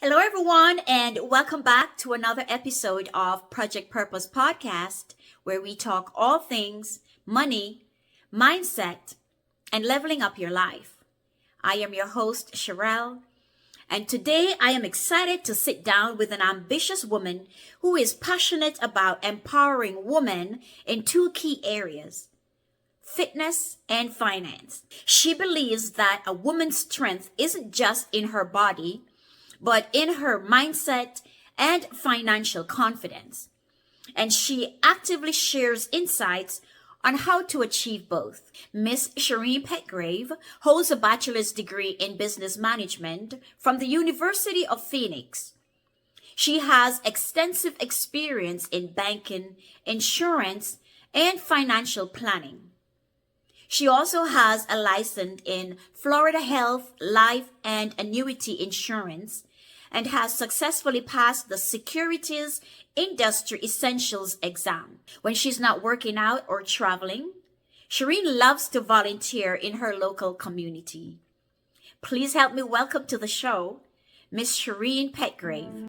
Hello, everyone, and welcome back to another episode of Project Purpose Podcast, where we talk all things money, mindset, and leveling up your life. I am your host, Sheryll, and today I am excited to sit down with an ambitious woman who is passionate about empowering women in two key areas: fitness and finance. She believes that a woman's strength isn't just in her body, but in her mindset and financial confidence. And she actively shares insights on how to achieve both. Miss Sherine Petgrave holds a bachelor's degree in business management from the University of Phoenix. She has extensive experience in banking, insurance, and financial planning. She also has a license in Florida Health, Life, and Annuity Insurance and has successfully passed the Securities Industry Essentials exam. When she's not working out or traveling, Sherine loves to volunteer in her local community. Please help me welcome to the show, Miss Sherine Petgrave.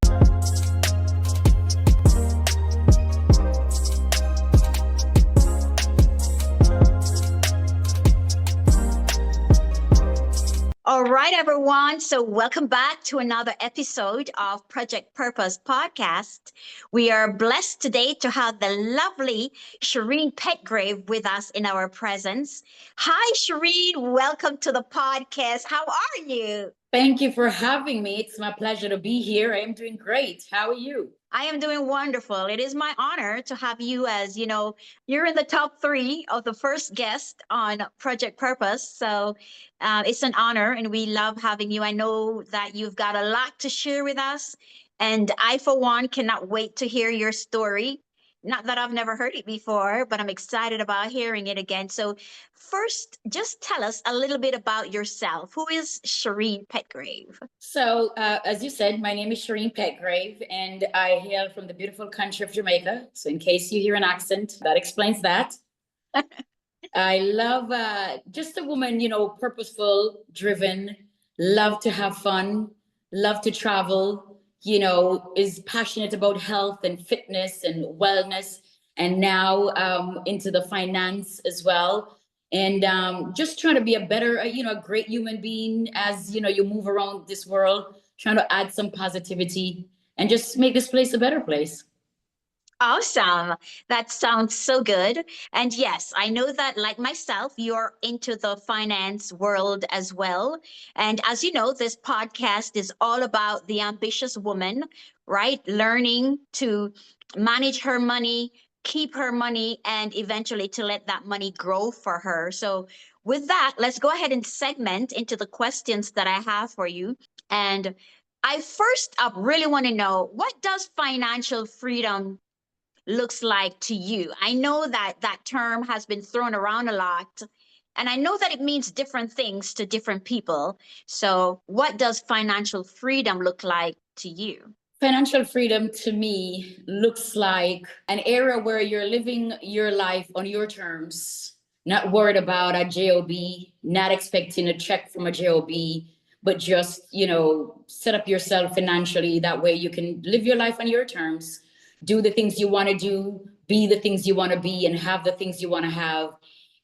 All right, everyone. So welcome back to another episode of Project Purpose Podcast. We are blessed today to have the lovely Sherine Petgrave with us in our presence. Hi, Sherine. Welcome to the podcast. How are you? Thank you for having me. It's my pleasure to be here. I am doing great. How are you? I am doing wonderful. It is my honor to have you as, you're in the top 3 of the first guest on Project Purpose. So it's an honor and we love having you. I know that you've got a lot to share with us. And I, for one, cannot wait to hear your story. Not that I've never heard it before, but I'm excited about hearing it again. So first, just tell us a little bit about yourself. Who is Sherine Petgrave? So, as you said, my name is Sherine Petgrave, and I hail from the beautiful country of Jamaica. So, in case you hear an accent, that explains that. I love just a woman, purposeful, driven, love to have fun, love to travel, is passionate about health and fitness and wellness, and now into the finance as well. And just trying to be a better, a great human being as, you move around this world, trying to add some positivity and just make this place a better place. Awesome. That sounds so good. And yes, I know that like myself, you're into the finance world as well. And as you know, this podcast is all about the ambitious woman, right? Learning to manage her money, keep her money, and eventually to let that money grow for her. So with that, let's go ahead and segment into the questions that I have for you. And I first up really want to know, what does financial freedom looks like to you? I know that that term has been thrown around a lot, and I know that it means different things to different people. So what does financial freedom look like to you? Financial freedom to me looks like an era where you're living your life on your terms, not worried about a job, not expecting a check from a job, but just, set up yourself financially. That way you can live your life on your terms, do the things you want to do, be the things you want to be, and have the things you want to have.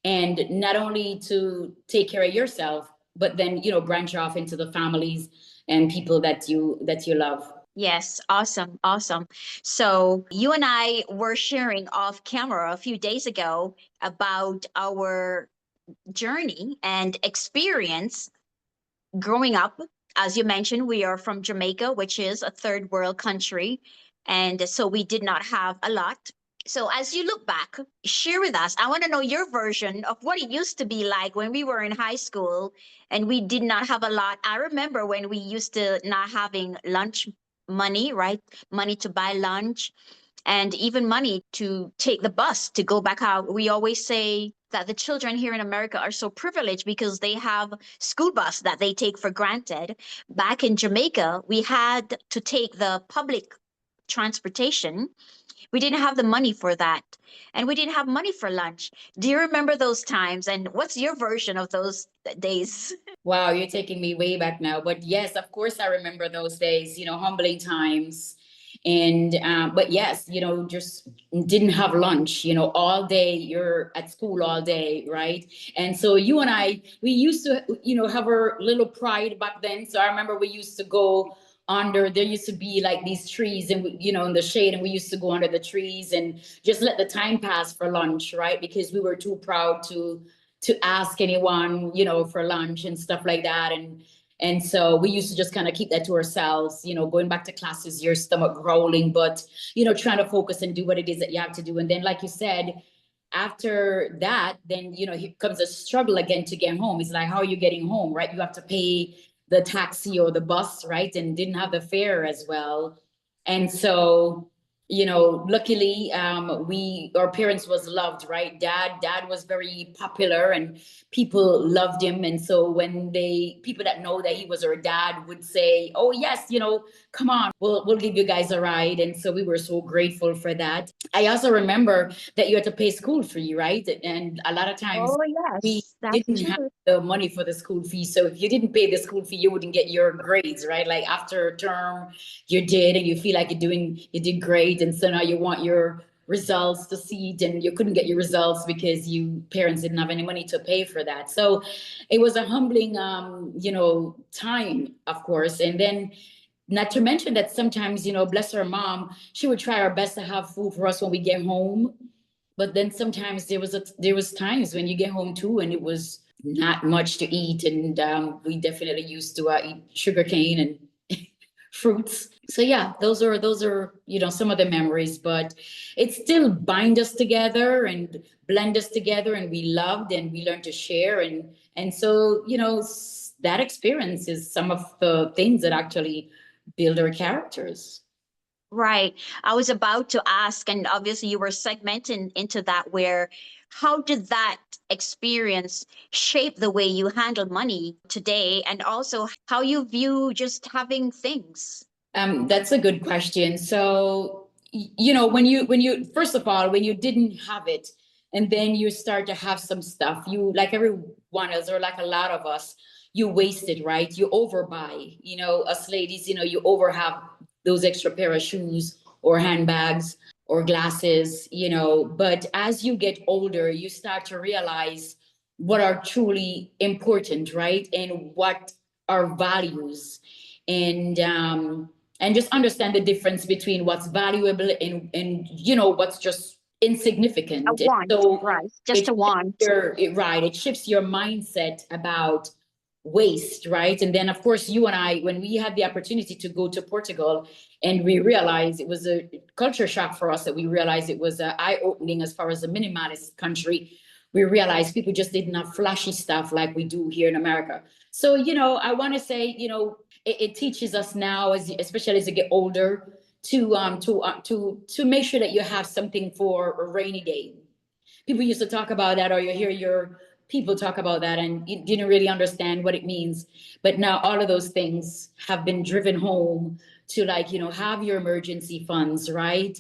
And not only to take care of yourself, but then, branch off into the families and people that you love. Yes, awesome, awesome. So you and I were sharing off camera a few days ago about our journey and experience growing up. As you mentioned, we are from Jamaica, which is a third world country. And so we did not have a lot. So as you look back, share with us. I want to know your version of what it used to be like when we were in high school and we did not have a lot. I remember when we used to not having lunch money, right? Money to buy lunch and even money to take the bus to go back out. We always say that the children here in America are so privileged because they have school bus that they take for granted. Back in Jamaica, we had to take the public transportation. We didn't have the money for that. And we didn't have money for lunch. Do you remember those times? And what's your version of those days? Wow, you're taking me way back now. But yes, of course, I remember those days, humbling times. And, but yes, just didn't have lunch, all day. You're at school all day, right? And so you and I, we used to, have our little pride back then. So I remember we used to go there used to be like these trees and, in the shade, and we used to go under the trees and just let the time pass for lunch, right? Because we were too proud to ask anyone, for lunch and stuff like that. And so we used to just kind of keep that to ourselves, going back to classes, your stomach growling, but, trying to focus and do what it is that you have to do. And then, like you said, after that, then, here comes a struggle again to get home. It's like, how are you getting home, right? You have to pay the taxi or the bus, right? And didn't have the fare as well. And so, luckily, our parents was loved, right? Dad was very popular and people loved him. And so when people that know that he was our dad would say, oh yes, come on, we'll give you guys a ride. And so we were so grateful for that. I also remember that you had to pay school fee, right? And a lot of times Oh, we yes, that's didn't have true. the money for the school fee. So if you didn't pay the school fee, you wouldn't get your grades, right? Like after a term, you did, and you feel like you did great. And so now you want your results to see it, and you couldn't get your results because parents didn't have any money to pay for that. So it was a humbling, time, of course. And then not to mention that sometimes, bless her mom, she would try her best to have food for us when we get home. But then sometimes there was times when you get home too, and it was not much to eat, and we definitely used to eat sugar cane and fruits. So yeah, those are some of the memories, but it still bind us together and blend us together, and we loved and we learned to share, and so that experience is some of the things that actually build our characters. Right. I was about to ask, and obviously you were segmenting into that, where how did that experience shape the way you handle money today, and also how you view just having things? That's a good question. So, when you first of all, when you didn't have it, and then you start to have some stuff, you like everyone else, or like a lot of us, you waste it, right? You overbuy. Us ladies, you over have those extra pair of shoes or handbags or glasses. But as you get older, you start to realize what are truly important, right? And what are values, and just understand the difference between what's valuable and what's just A insignificant. And want, so right? Just it a want. right, it shifts your mindset about waste, right? And then of course you and I, when we had the opportunity to go to Portugal, and we realized it was a culture shock for us, that we realized it was eye-opening as far as a minimalist country. We realized people just didn't have flashy stuff like we do here in America. So I want to say, it teaches us now, especially as you get older, to make sure that you have something for a rainy day. People used to talk about that, or you hear your people talk about that, and you didn't really understand what it means. But now all of those things have been driven home to, like, have your emergency funds, right?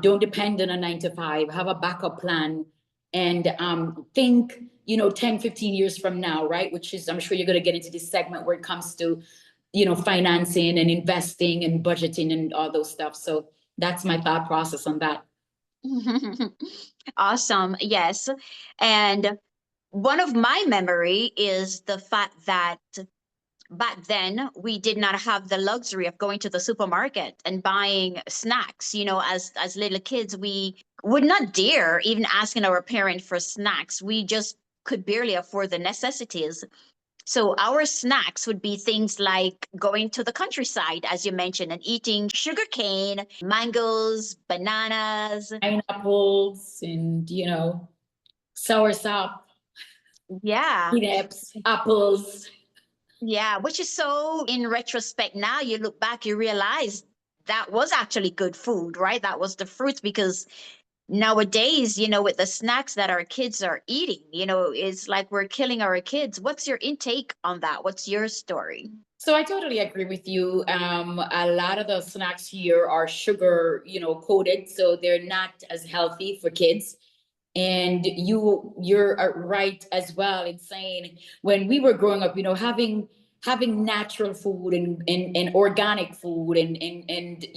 Don't depend on a 9 to 5, have a backup plan, and think, 10, 15 years from now, right? Which is, I'm sure you're going to get into this segment where it comes to, financing and investing and budgeting and all those stuff. So that's my thought process on that. Awesome. Yes. And one of my memory is the fact that back then we did not have the luxury of going to the supermarket and buying snacks. As little kids, we would not dare even asking our parent for snacks. We just could barely afford the necessities. So our snacks would be things like going to the countryside, as you mentioned, and eating sugar cane, mangoes, bananas. Pineapples and, soursop, Yeah. peanuts, apples. Yeah, which is so, in retrospect, now you look back, you realize that was actually good food, right? That was the fruit, because nowadays, with the snacks that our kids are eating, it's like we're killing our kids. What's your intake on that? What's your story? So I totally agree with you. A lot of the snacks here are sugar, coated, so they're not as healthy for kids. And you're right as well in saying when we were growing up, having natural food and organic food and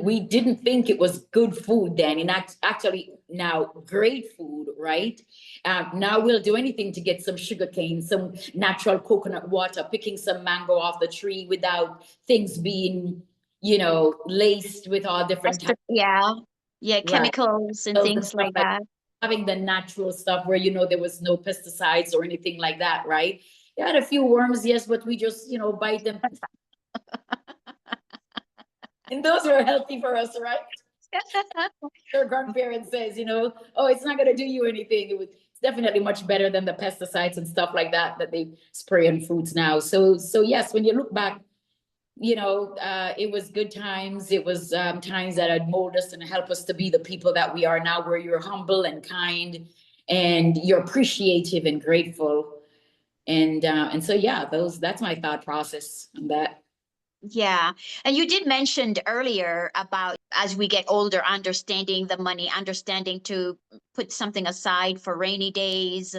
we didn't think it was good food then, and actually now great food, right? Now we'll do anything to get some sugar cane, some natural coconut water, picking some mango off the tree without things being laced with all different types. Yeah. Yeah, Right. chemicals and Those and things stuff like like that. having the natural stuff where there was no pesticides or anything like that, right? You had a few worms, yes, but we just bite them, and those were healthy for us, right? Your grandparents says, oh, it's not gonna do you anything. It's definitely much better than the pesticides and stuff like that they spray on fruits now. So yes, when you look back, it was good times. It was times that had molded us and helped us to be the people that we are now, where you're humble and kind and you're appreciative and grateful. And so yeah, that's my thought process on that. Yeah. And you did mention earlier about as we get older, understanding the money, understanding to put something aside for rainy days.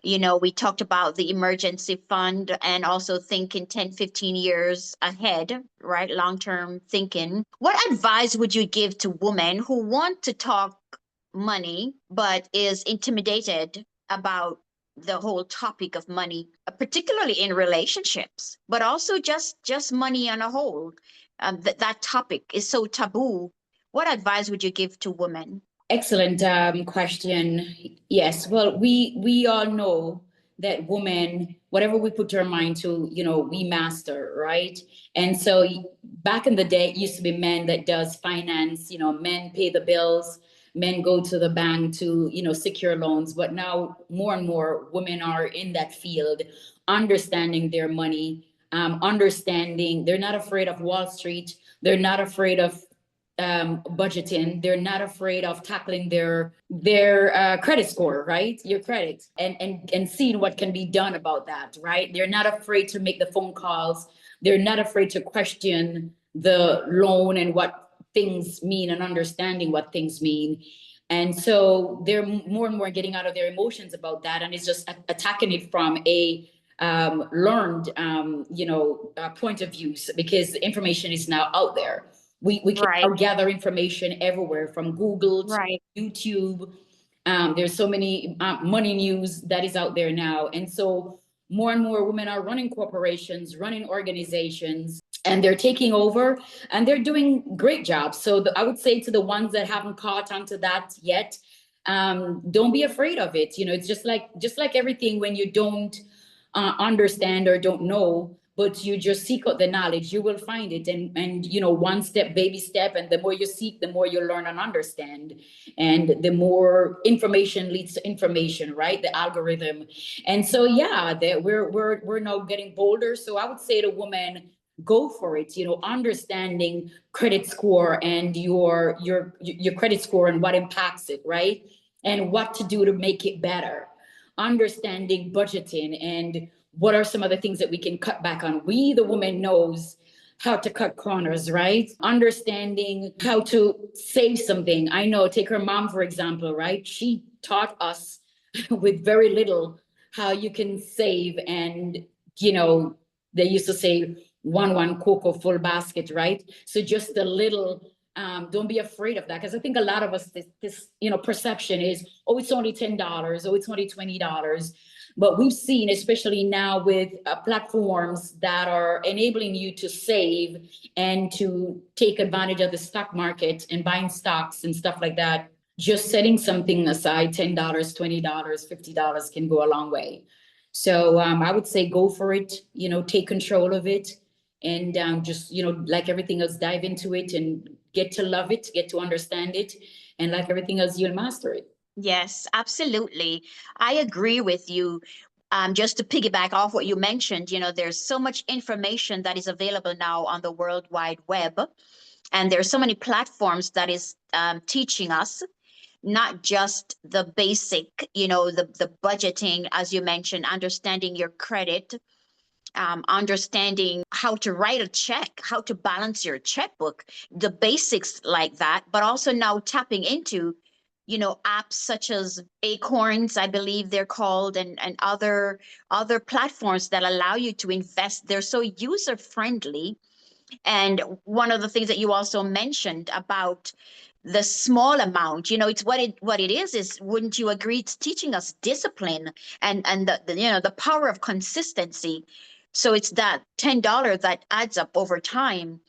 We talked about the emergency fund and also thinking 10, 15 years ahead, right? Long-term thinking. What advice would you give to women who want to talk money but is intimidated about the whole topic of money, particularly in relationships, but also just money on a whole? That topic is so taboo. What advice would you give to women? Excellent question. Yes, well, we all know that women, whatever we put our mind to, we master, right? And so back in the day, it used to be men that does finance. Men pay the bills, men go to the bank to, secure loans. But now more and more women are in that field, understanding their money, understanding they're not afraid of Wall Street. They're not afraid of budgeting. They're not afraid of tackling their credit score, right? Your credit, and seeing what can be done about that, right? They're not afraid to make the phone calls. They're not afraid to question the loan and what things mean and understanding what things mean. And so they're more and more getting out of their emotions about that, and it's just attacking it from a learned point of view, because information is now out there. We can Right, now gather information everywhere from Google to right. YouTube. There's so many money news that is out there now. And so more and more women are running corporations, running organizations, and they're taking over and they're doing great jobs. So I would say to the ones that haven't caught on to that yet, don't be afraid of it. It's just like everything. When you don't understand or don't know, but you just seek out the knowledge, you will find it. And one step, baby step, and the more you seek, the more you learn and understand, and the more information leads to information, right? The algorithm. And so yeah, that we're now getting bolder. So I would say to women, go for it. Understanding credit score and your credit score and what impacts it, right? And what to do to make it better. Understanding budgeting and what are some of the things that we can cut back on. We, the woman, knows how to cut corners, right? Understanding how to save something. I know, take her mom, for example, right? She taught us with very little how you can save. And, they used to say one cocoa full basket, right? So just a little, don't be afraid of that. Because I think a lot of us, this perception is, oh, it's only $10, oh, it's only $20. But we've seen, especially now with platforms that are enabling you to save and to take advantage of the stock market and buying stocks and stuff like that, just setting something aside, $10, $20, $50 can go a long way. So I would say go for it, take control of it, and just, like everything else, dive into it and get to love it, get to understand it. And like everything else, you'll master it. Yes, absolutely. I agree with you. Just to piggyback off what you mentioned, there's so much information that is available now on the World Wide Web, and there's so many platforms that is teaching us. not just the basic, the budgeting, as you mentioned, understanding your credit, understanding how to write a check, how to balance your checkbook, the basics like that, but also now tapping into, apps such as Acorns, I believe they're called, and other platforms that allow you to invest. They're so user friendly. And one of the things that you also mentioned about the small amount, it's what it is, wouldn't you agree, it's teaching us discipline and the power of consistency. So it's that $10 that adds up over time,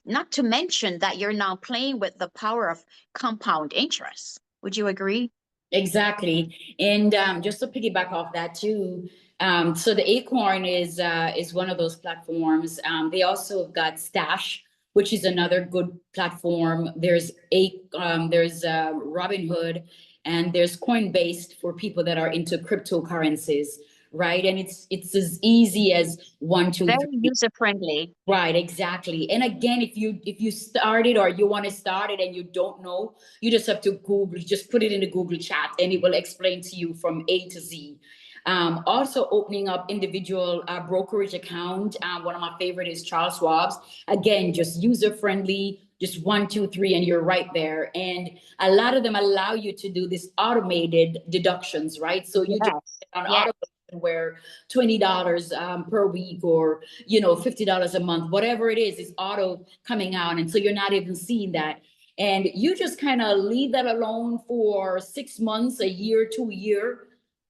not to mention that you're now playing with the power of compound interest. Would you agree? Exactly. And just to piggyback off that too, so the Acorn is one of those platforms. They also have got Stash, which is another good platform. There's Robinhood, and there's Coinbase for people that are into cryptocurrencies, right? And it's as easy as one, two, Very three. user friendly. Right, exactly. And again, if you started or you want to start it and you don't know, you just have to Google, just put it in the Google chat and it will explain to you from A to Z. Also opening up individual brokerage account. One of my favorite is Charles Schwab's. Again, just user friendly, just one, two, three, and you're right there. And a lot of them allow you to do this automated deductions, right? So you just on Yes. auto where $20 per week or $50 a month, whatever it is auto coming out, and so you're not even seeing that, and you just kind of leave that alone for 6 months, a year, 2 year.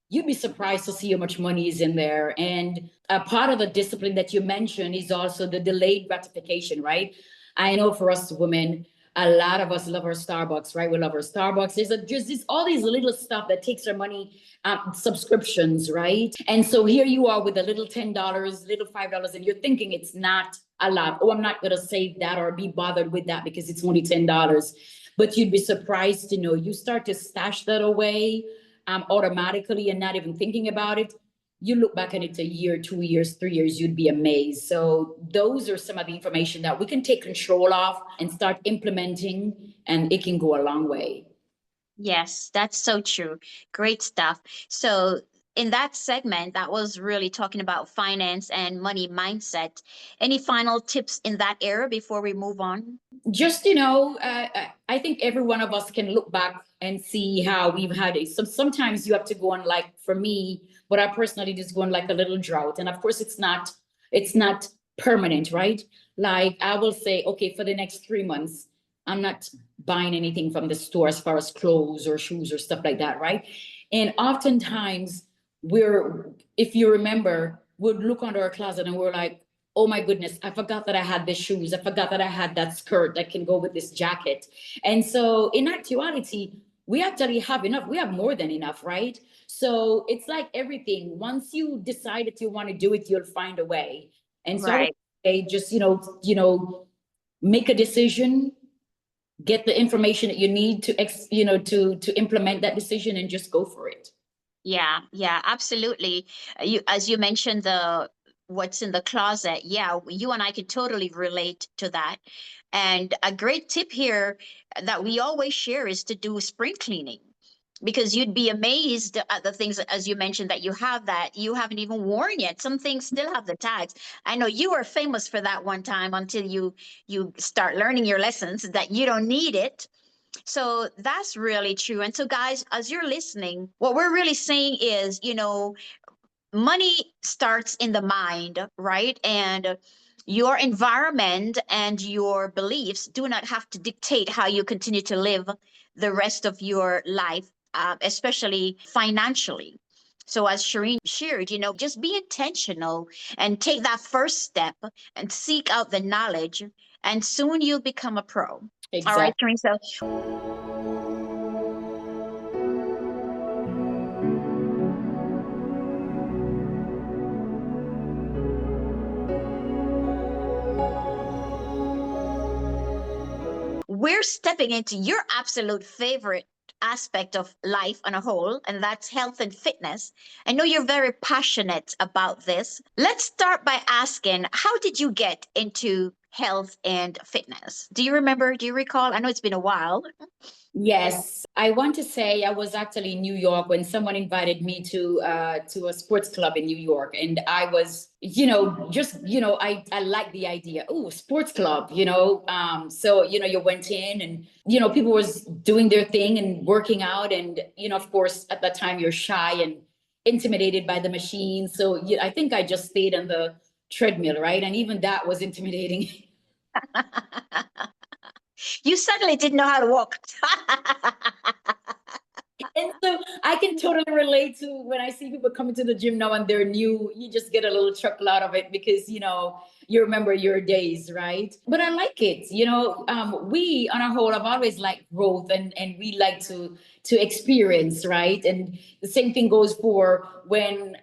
You'd be surprised to see how much money is in there. And a part of the discipline that you mentioned is also the delayed gratification, right? I know for us women, a lot of us love our Starbucks, right? We love our Starbucks. There's all these little stuff that takes our money, subscriptions, right? And so here you are with a little $10, little $5, and you're thinking it's not a lot. Oh, I'm not going to save that or be bothered with that because it's only $10. But you'd be surprised to know you start to stash that away automatically and not even thinking about it. You look back at it a year, 2 years, 3 years, you'd be amazed. So those are some of the information that we can take control of and start implementing, and it can go a long way. Yes, that's so true. Great stuff. So in that segment, that was really talking about finance and money mindset. Any final tips in that area before we move on? Just I think every one of us can look back and see how we've had it. So sometimes you have to go on, like for me, what I personally just go on like a little drought, and of course it's not permanent, right? Like I will say, okay, for the next 3 months I'm not buying anything from the store as far as clothes or shoes or stuff like that, right? And oftentimes if you remember, we'd look under our closet and we're like, oh my goodness, I forgot that I had the shoes. I forgot that I had that skirt that can go with this jacket. And so in actuality, we actually have enough. We have more than enough, right? So it's like everything. Once you decide that you want to do it, you'll find a way. And so I would say just, make a decision, get the information that you need to implement that decision, and just go for it. Yeah, absolutely. As you mentioned, what's in the closet. Yeah, you and I could totally relate to that. And a great tip here that we always share is to do spring cleaning, because you'd be amazed at the things, as you mentioned, that you haven't even worn yet. Some things still have the tags. I know you were famous for that one time until you start learning your lessons that you don't need it. So that's really true. And so, guys, as you're listening, what we're really saying is, money starts in the mind, right? And your environment and your beliefs do not have to dictate how you continue to live the rest of your life, especially financially. So, as Sherine shared, just be intentional and take that first step and seek out the knowledge, and soon you'll become a pro. Exactly. All right, Sherine. So, we're stepping into your absolute favorite aspect of life on a whole, and that's health and fitness. I know you're very passionate about this. Let's start by asking, how did you get into health and fitness. Do you remember? Do you recall? I know it's been a while. Yes, I want to say I was actually in New York when someone invited me to a sports club in New York, and I was, just I like the idea. Oh, sports club, so you went in, and people was doing their thing and working out, and of course at that time you're shy and intimidated by the machine, so I think I just stayed on the treadmill, right, and even that was intimidating. You suddenly didn't know how to walk. And so I can totally relate to when I see people coming to the gym now and they're new, you just get a little chuckle out of it because, you remember your days, right? But I like it. We on our whole have always liked growth and we like to experience, right? And the same thing goes for when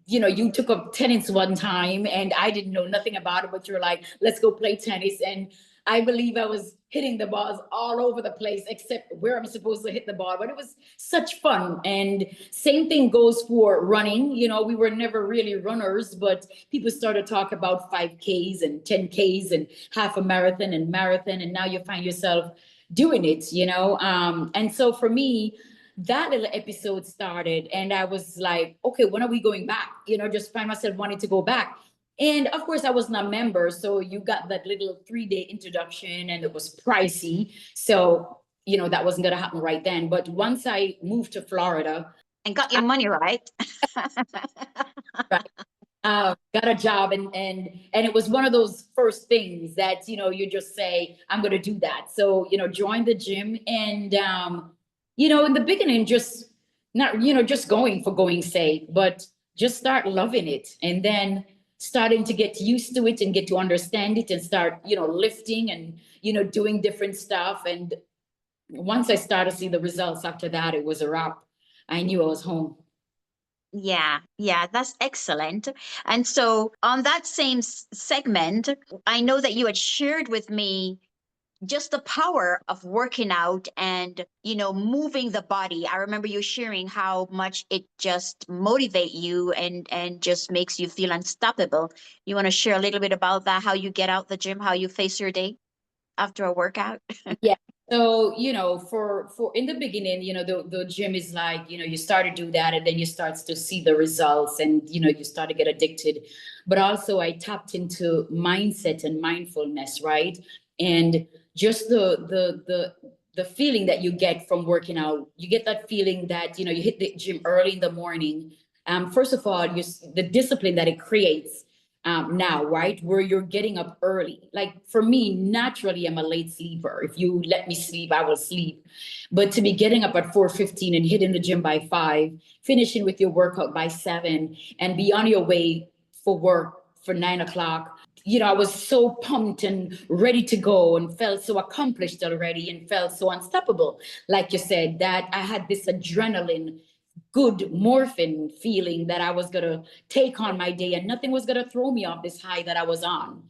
you took up tennis one time and I didn't know nothing about it, but you're like, let's go play tennis. And I believe I was hitting the balls all over the place, except where I'm supposed to hit the ball. But it was such fun. And same thing goes for running. We were never really runners, but people started to talk about 5Ks and 10Ks and half a marathon and marathon. And now you find yourself doing it, And so for me, that little episode started and I was like, okay, when are we going back? Just find myself wanting to go back. And of course, I wasn't a member. So you got that little 3-day introduction and it was pricey. So, that wasn't going to happen right then. But once I moved to Florida and got your money right, right, got a job and it was one of those first things that, you just say, I'm going to do that. So, join the gym and, in the beginning, just not, just going for going's sake, but just start loving it. And then starting to get used to it and get to understand it and start, lifting and, doing different stuff. And once I started to see the results after that, it was a wrap. I knew I was home. Yeah, that's excellent. And so on that same segment, I know that you had shared with me just the power of working out and, moving the body. I remember you sharing how much it just motivate you and just makes you feel unstoppable. You want to share a little bit about that, how you get out the gym, how you face your day after a workout? Yeah. So, for in the beginning, the gym is like, you start to do that and then you start to see the results and, you start to get addicted. But also I tapped into mindset and mindfulness, right? And just the feeling that you get from working out, you get that feeling that, you hit the gym early in the morning. First of all, the discipline that it creates. Now, right, where you're getting up early. Like for me, naturally, I'm a late sleeper. If you let me sleep, I will sleep. But to be getting up at 4:15 and hitting the gym by 5, finishing with your workout by 7, and be on your way for work for 9 o'clock. I was so pumped and ready to go and felt so accomplished already and felt so unstoppable. Like you said, that I had this adrenaline good morphine feeling that I was going to take on my day and nothing was going to throw me off this high that I was on.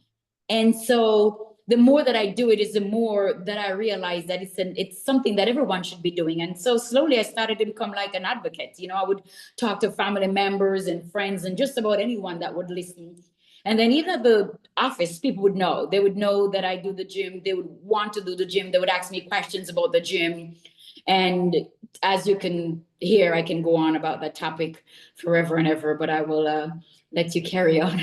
And so the more that I do it is the more that I realize that it's something that everyone should be doing. And so slowly I started to become like an advocate. I would talk to family members and friends and just about anyone that would listen. And then even at the office, people would know. They would know that I do the gym. They would want to do the gym. They would ask me questions about the gym. And as you can hear, I can go on about that topic forever and ever, but I will let you carry on.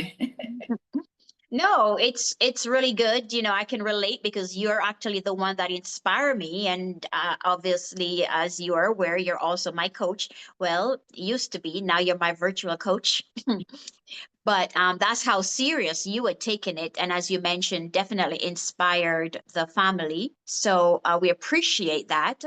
No, it's really good. I can relate because you're actually the one that inspired me. And obviously, as you are aware, you're also my coach. Well, used to be. Now you're my virtual coach. But that's how serious you had taken it. And as you mentioned, definitely inspired the family. So we appreciate that.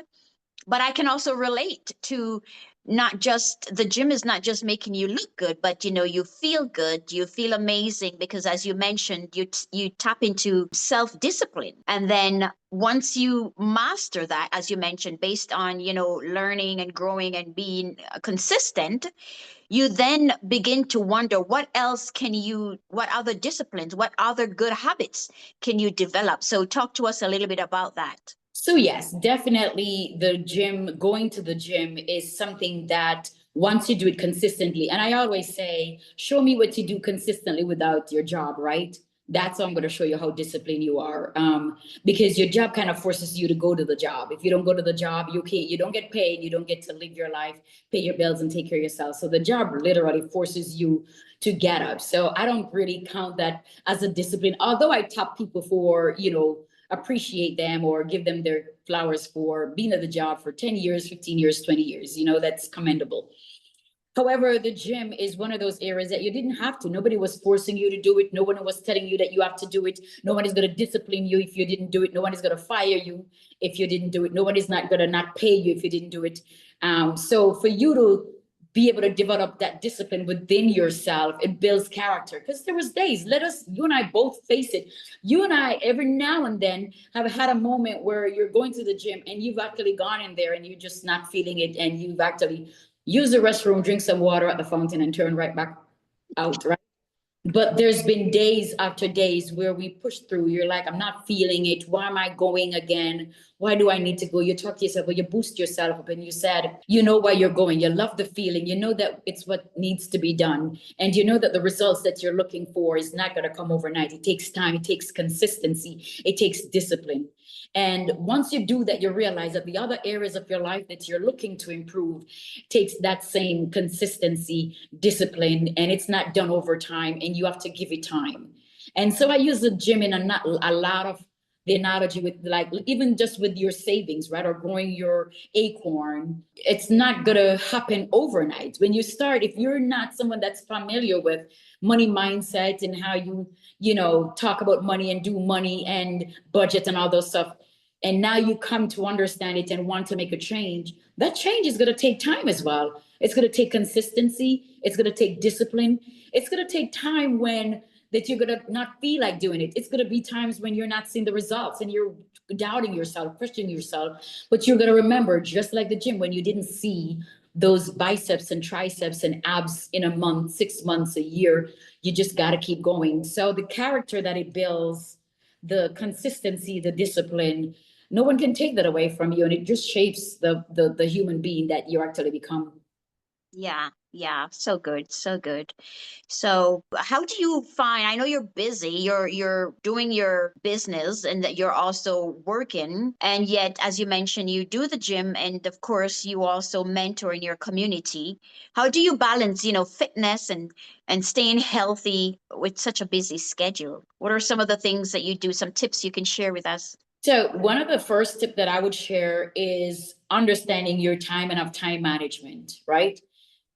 But I can also relate to not just the gym is not just making you look good, but you feel good, you feel amazing because as you mentioned, you tap into self-discipline. And then once you master that, as you mentioned, based on, learning and growing and being consistent, you then begin to wonder what other disciplines, what other good habits can you develop? So talk to us a little bit about that. So yes, definitely going to the gym is something that once you do it consistently, and I always say, show me what you do consistently without your job, right? That's how I'm going to show you how disciplined you are. Because your job kind of forces you to go to the job. If you don't go to the job, you don't get paid, you don't get to live your life, pay your bills and take care of yourself. So the job literally forces you to get up. So I don't really count that as a discipline, although I tap people for, appreciate them or give them their flowers for being at the job for 10 years, 15 years, 20 years, that's commendable. However, the gym is one of those areas that you didn't have to. Nobody was forcing you to do it. No one was telling you that you have to do it. No one is going to discipline you if you didn't do it. No one is going to fire you if you didn't do it. No one is not going to not pay you if you didn't do it. So for you to be able to develop that discipline within yourself, it builds character. Because there was days, you and I both face it. You and I, every now and then, have had a moment where you're going to the gym and you've actually gone in there and you're just not feeling it, and you've actually use the restroom, drink some water at the fountain, and turn right back out, right? But there's been days after days where we push through. You're like, I'm not feeling it. Why am I going again? Why do I need to go? You talk to yourself, but you boost yourself up and you said, you know why you're going. You love the feeling. You know that it's what needs to be done. And you know that the results that you're looking for is not going to come overnight. It takes time. It takes consistency. It takes discipline. And once you do that, you realize that the other areas of your life that you're looking to improve takes that same consistency, discipline, and it's not done over time, and you have to give it time. And so I use the gym in a lot of the analogy with, like, even just with your savings, right? Or growing your acorn. It's not gonna happen overnight. When you start, if you're not someone that's familiar with money mindset and how you talk about money and do money and budget and all those stuff, and now you come to understand it and want to make a change, that change is going to take time as well. It's going to take consistency. It's going to take discipline. It's going to take time when that you're going to not feel like doing it. It's going to be times when you're not seeing the results and you're doubting yourself, questioning yourself. But you're going to remember, just like the gym, when you didn't see those biceps and triceps and abs in a month, 6 months, a year, you just got to keep going. So the character that it builds, the consistency, the discipline, no one can take that away from you. And it just shapes the human being that you actually become. Yeah. So good. So good. So how do you find, I know you're busy, you're doing your business and that you're also working. And yet, as you mentioned, you do the gym and of course you also mentor in your community. How do you balance, fitness and staying healthy with such a busy schedule? What are some of the things that you do, some tips you can share with us? So one of the first tips that I would share is understanding your time and of time management, right?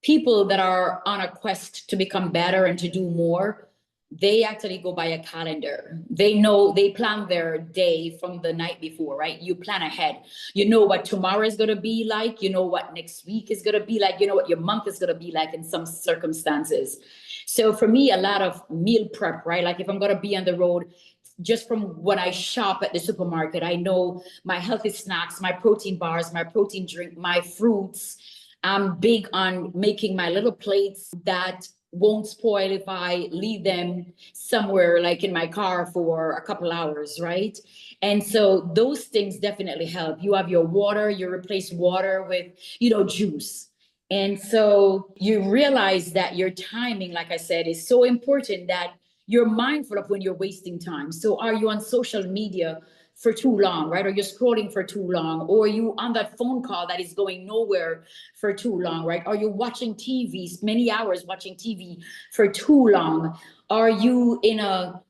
People that are on a quest to become better and to do more, they actually go by a calendar. They plan their day from the night before, right? You plan ahead. You know what tomorrow is going to be like. You know what next week is going to be like. You know what your month is going to be like in some circumstances. So for me, a lot of meal prep, right? Like if I'm going to be on the road, just from when I shop at the supermarket, I know my healthy snacks, my protein bars, my protein drink, my fruits. I'm big on making my little plates that won't spoil if I leave them somewhere like in my car for a couple hours, right? And so those things definitely help. You have your water, you replace water with, juice. And so you realize that your timing, like I said, is so important that you're mindful of when you're wasting time. So are you on social media for too long, right? Or you're scrolling for too long, or you on that phone call that is going nowhere for too long, right? Are you watching TV, many hours watching TV for too long? Are you in a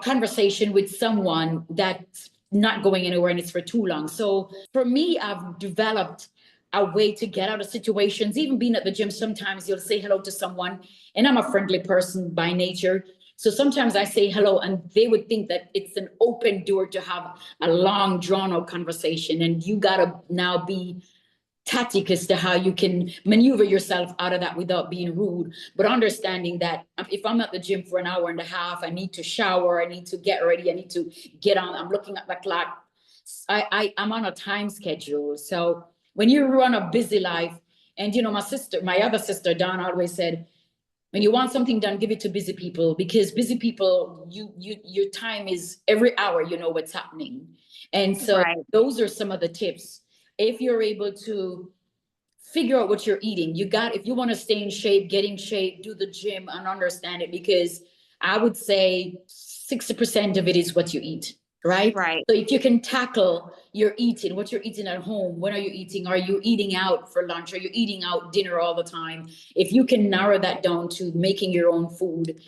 conversation with someone that's not going anywhere and it's for too long? So for me, I've developed a way to get out of situations. Even being at the gym, sometimes you'll say hello to someone, and I'm a friendly person by nature. So sometimes I say hello and they would think that it's an open door to have a long drawn out conversation. And you gotta now be tactic as to how you can maneuver yourself out of that without being rude, but understanding that if I'm at the gym for an hour and a half, I need to shower, I need to get ready, I need to get on, I'm looking at the clock. I'm on a time schedule. So when you run a busy life, and my other sister, Dawn, always said, when you want something done, give it to busy people, because busy people, your time is every hour, you know what's happening. And so Right. those are some of the tips. If you're able to figure out what you're eating, if you want to stay in shape, get in shape, do the gym and understand it, because I would say 60% of it is what you eat, right? Right. So if you can tackle your eating, what you're eating at home, when are you eating? Are you eating out for lunch? Are you eating out dinner all the time? If you can narrow that down to making your own food,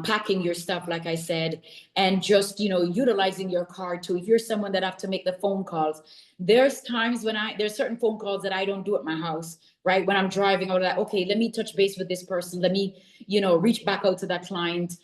packing your stuff, like I said, and just, utilizing your car too. If you're someone that have to make the phone calls, there's times when there's certain phone calls that I don't do at my house, right? When I'm driving, I'm like, okay, let me touch base with this person. Let me, reach back out to that client,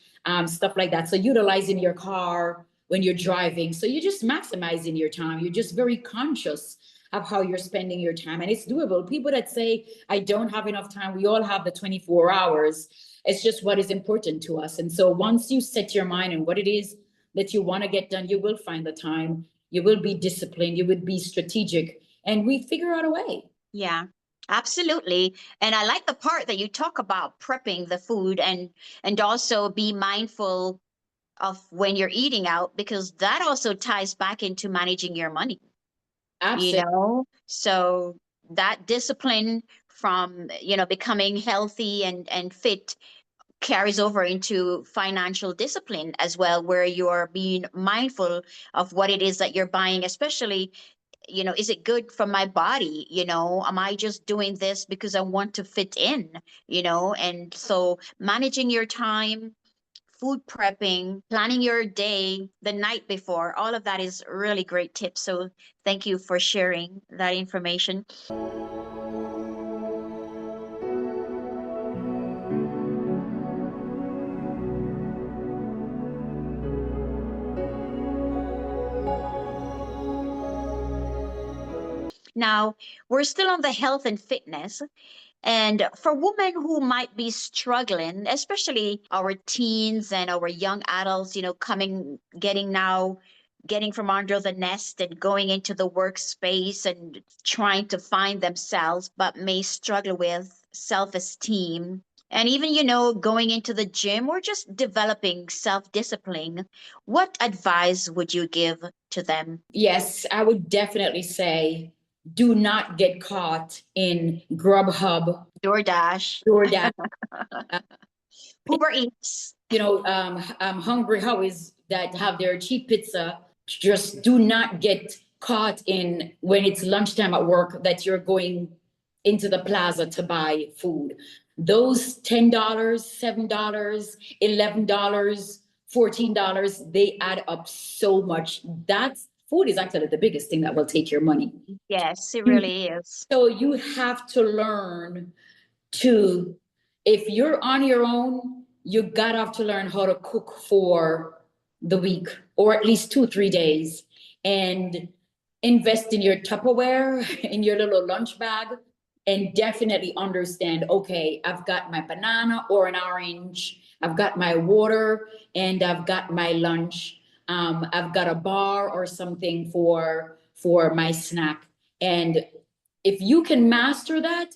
stuff like that. So utilizing your car when you're driving. So you're just maximizing your time. You're just very conscious of how you're spending your time. And it's doable. People that say, I don't have enough time, we all have the 24 hours. It's just what is important to us. And so once you set your mind on what it is that you want to get done, you will find the time. You will be disciplined. You would be strategic. And we figure out a way. Yeah, absolutely. And I like the part that you talk about prepping the food and also be mindful of when you're eating out, because that also ties back into managing your money. Absolutely. So that discipline from, becoming healthy and fit carries over into financial discipline as well, where you're being mindful of what it is that you're buying, especially, is it good for my body? Am I just doing this because I want to fit in? And so managing your time, food prepping, planning your day the night before, all of that is really great tips. So thank you for sharing that information. Now, we're still on the health and fitness. And for women who might be struggling, especially our teens and our young adults, getting from under the nest and going into the workspace and trying to find themselves, but may struggle with self-esteem. And even, going into the gym or just developing self-discipline, what advice would you give to them? Yes, I would definitely say do not get caught in Grubhub, DoorDash, DoorDash, Uber Eats. Hungry Howie's that have their cheap pizza. Just do not get caught in when it's lunchtime at work that you're going into the plaza to buy food. Those $10, $7, $11, $14, they add up so much. That's food is actually the biggest thing that will take your money. Yes, it really is. So you have to learn to, if you're on your own, you gotta have to learn how to cook for the week, or at least 2, 3 days, and invest in your Tupperware, in your little lunch bag, and definitely understand, okay, I've got my banana or an orange, I've got my water, and I've got my lunch. I've got a bar or something for my snack. And if you can master that,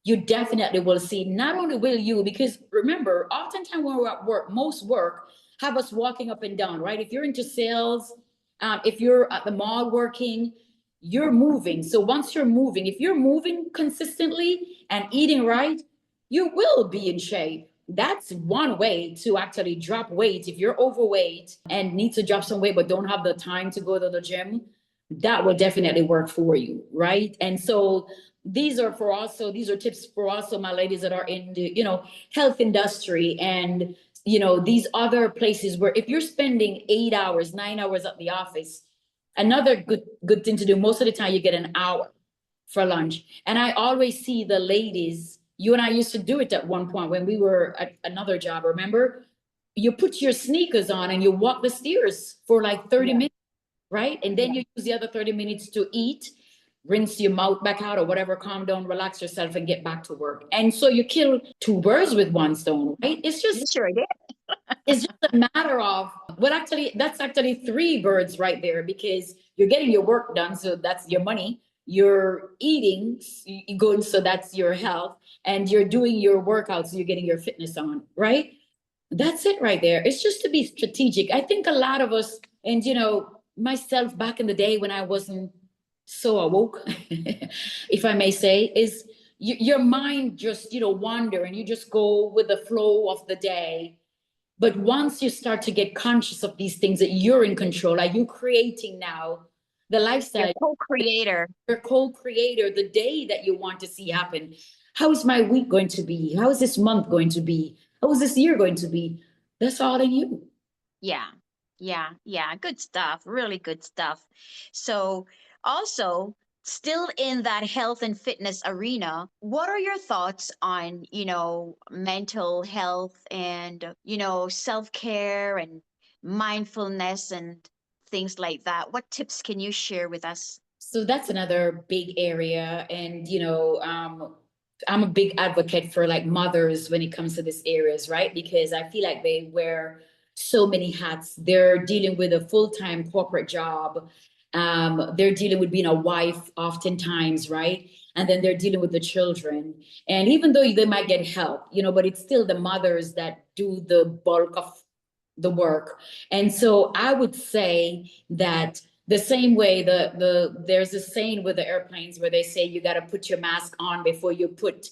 you definitely will see, not only will you, because remember, oftentimes when we're at work, most work have us walking up and down, right? If you're into sales, if you're at the mall working, you're moving. So once you're moving, if you're moving consistently and eating right, you will be in shape. That's one way to actually drop weight. If you're overweight and need to drop some weight, but don't have the time to go to the gym, that will definitely work for you, right? And so these are tips for also my ladies that are in the, health industry and, these other places where if you're spending 8 hours, 9 hours at the office, another good thing to do, most of the time you get an hour for lunch. And I always see the ladies, you and I used to do it at one point when we were at another job, remember? You put your sneakers on and you walk the stairs for like 30 minutes, right? And then you use the other 30 minutes to eat, rinse your mouth back out or whatever, calm down, relax yourself and get back to work. And so you kill two birds with one stone, right? It's just, Sure did. it's just a matter of, that's actually three birds right there, because you're getting your work done. So that's your money. You're eating good. So that's your health, and you're doing your workout. So you're getting your fitness on, right? That's it right there. It's just to be strategic. I think a lot of us, and myself back in the day when I wasn't so awoke, if I may say, is your mind just, wander and you just go with the flow of the day. But once you start to get conscious of these things that you're in control, are you creating now the Your lifestyle? co-creator. Your co-creator, the day that you want to see happen. How is my week going to be? How is this month going to be? How is this year going to be? That's all in you. Yeah. Yeah. Yeah. Good stuff. Really good stuff. So, also, still in that health and fitness arena, what are your thoughts on, mental health and, self-care and mindfulness and things like that? What tips can you share with us? So that's another big area. And, I'm a big advocate for like mothers when it comes to these areas, right? Because I feel like they wear so many hats. They're dealing with a full-time corporate job. They're dealing with being a wife oftentimes, right? And then they're dealing with the children. And even though they might get help, but it's still the mothers that do the bulk of the work. And so I would say that the same way there's a saying with the airplanes where they say you got to put your mask on before you put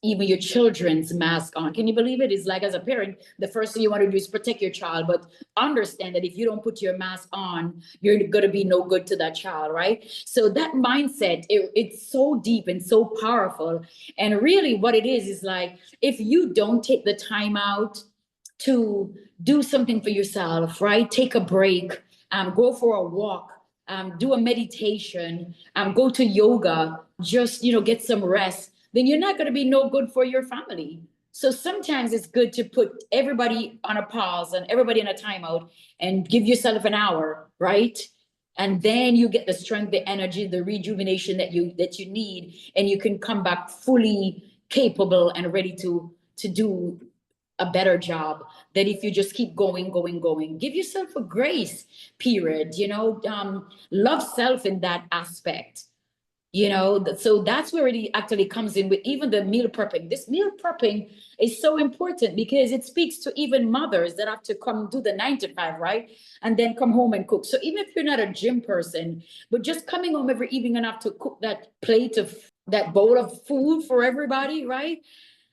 even your children's mask on. Can you believe it? It's like, as a parent, the first thing you want to do is protect your child, but understand that if you don't put your mask on, you're going to be no good to that child, right? So that mindset, it's so deep and so powerful. And really what it is like, if you don't take the time out to do something for yourself, right? Take a break, go for a walk, do a meditation, go to yoga, just, get some rest, then you're not going to be no good for your family. So sometimes it's good to put everybody on a pause and everybody in a timeout and give yourself an hour, right? And then you get the strength, the energy, the rejuvenation that you need, and you can come back fully capable and ready to do a better job than if you just keep going. Give yourself a grace period, love self in that aspect. So that's where it actually comes in with even the meal prepping. This meal prepping is so important because it speaks to even mothers that have to come do the 9 to 5, right? And then come home and cook. So even if you're not a gym person, but just coming home every evening and have to cook that plate of that bowl of food for everybody, right?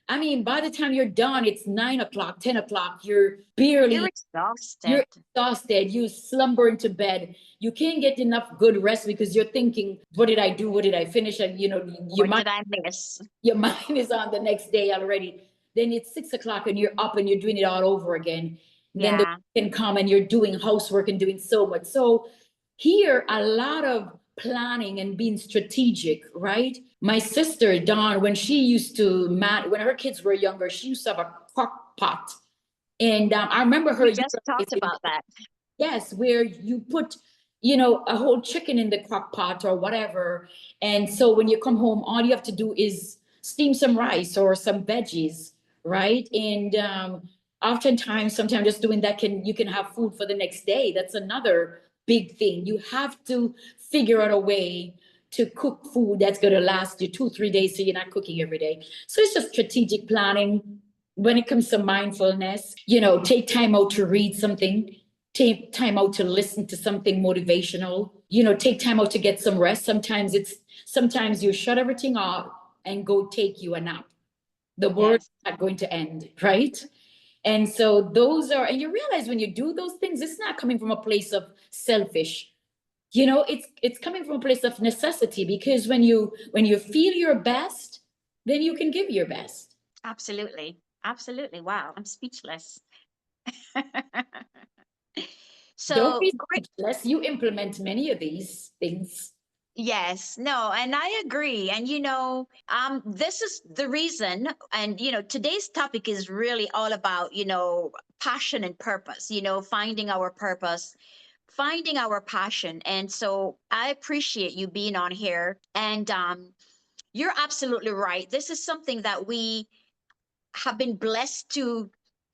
I mean, by the time you're done, it's 9 o'clock, 10 o'clock. You're You're you're exhausted. exhausted. You slumber into bed. You can't get enough good rest because you're thinking, what did I do? What did I finish? And your What mind, did I miss? your mind is on the next day already. Then it's 6 o'clock and you're up and you're doing it all over again. Then the Yeah. weekend come and you're doing housework and doing so much. So here, a lot of planning and being strategic, right? My sister, Dawn, when she used to, when her kids were younger, she used to have a crock pot. And I remember her We just talked utilizing, about that. yes, where you put, a whole chicken in the crock pot or whatever. And so when you come home, all you have to do is steam some rice or some veggies, right? And oftentimes, sometimes just doing that you can have food for the next day. That's another big thing. You have to figure out a way to cook food that's going to last you 2, 3 days so you're not cooking every day. So it's just strategic planning. When it comes to mindfulness, take time out to read something, take time out to listen to something motivational, take time out to get some rest. Sometimes you shut everything off and go take you a nap. The world Yes. is not going to end, right? And so and you realize when you do those things, it's not coming from a place of selfish. It's coming from a place of necessity, because when you feel your best, then you can give your best. Absolutely. Absolutely. Wow. I'm speechless. Don't So be great. speechless. You implement many of these things. Yes, no, and I agree. And this is the reason. And today's topic is really all about, passion and purpose, finding our purpose, finding our passion. And so I appreciate you being on here. And you're absolutely right. This is something that we have been blessed to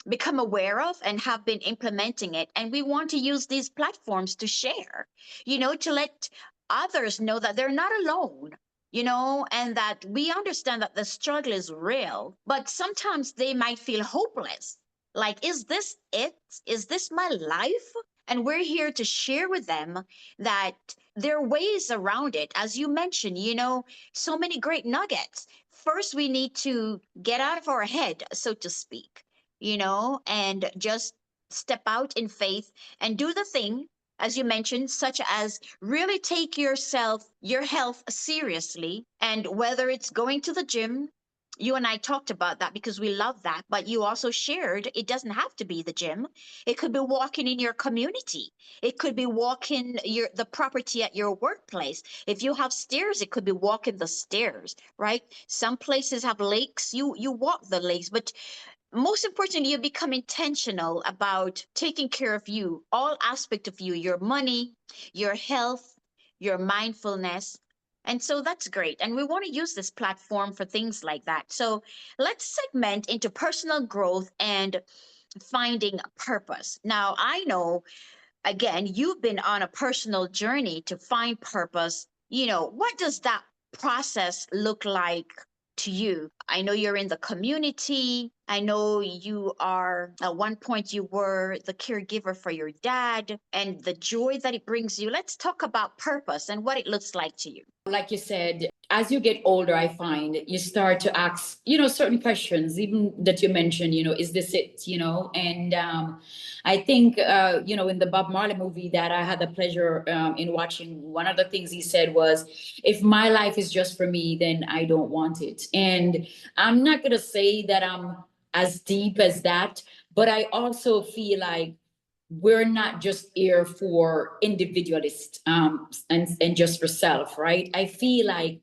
become aware of and have been implementing it. And we want to use these platforms to share, to let others know that they're not alone, and that we understand that the struggle is real, but sometimes they might feel hopeless. Like, is this it? Is this my life? And we're here to share with them that there are ways around it. As you mentioned, so many great nuggets. First, we need to get out of our head, so to speak. and just step out in faith and do the thing, as you mentioned, such as really take your health seriously. And whether it's going to the gym, you and I talked about that because we love that, but you also shared it doesn't have to be the gym. It could be walking in your community. It could be walking the property at your workplace. If you have stairs, it could be walking the stairs, right? Some places have lakes. You walk the lakes, but most importantly, you become intentional about taking care of you, all aspect of you, your money, your health, your mindfulness. And so that's great. And we want to use this platform for things like that. So let's segment into personal growth and finding purpose. Now, I know, again, you've been on a personal journey to find purpose. What does that process look like to you? I know you're in the community. I know you are, at one point, you were the caregiver for your dad and the joy that it brings you. Let's talk about purpose and what it looks like to you. Like you said, as you get older, I find you start to ask, certain questions, even that you mentioned, is this it, and I think, in the Bob Marley movie that I had the pleasure in watching, one of the things he said was, if my life is just for me, then I don't want it. And I'm not going to say that I'm as deep as that, but I also feel like we're not just here for individualist and just for self, right? I feel like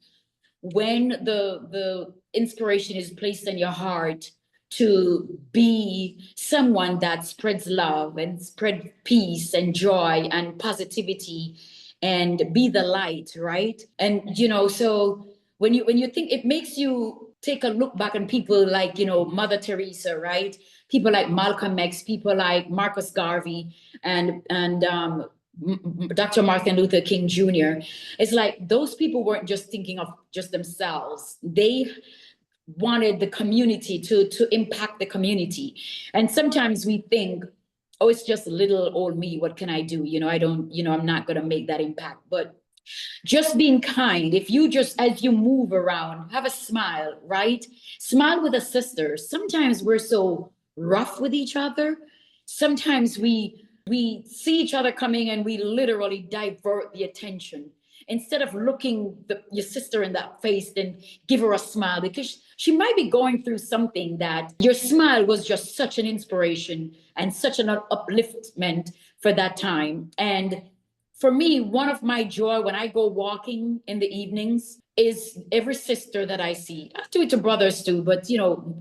when the inspiration is placed in your heart to be someone that spreads love and spread peace and joy and positivity and be the light, right? And so when you think, it makes you take a look back on people like Mother Teresa, right? People like Malcolm X, people like Marcus Garvey, and Dr. Martin Luther King Jr. It's like those people weren't just thinking of just themselves. They wanted the community to impact the community. And sometimes we think, oh, it's just little old me. What can I do? I don't, I'm not going to make that impact. But just being kind, if you just, as you move around, have a smile, right? Smile with a sister. Sometimes we're so rough with each other. Sometimes we see each other coming and we literally divert the attention. Instead of looking your sister in that face, then give her a smile, because she might be going through something that your smile was just such an inspiration and such an upliftment for that time. And for me, one of my joy when I go walking in the evenings is every sister that I see. I do it to brothers too, but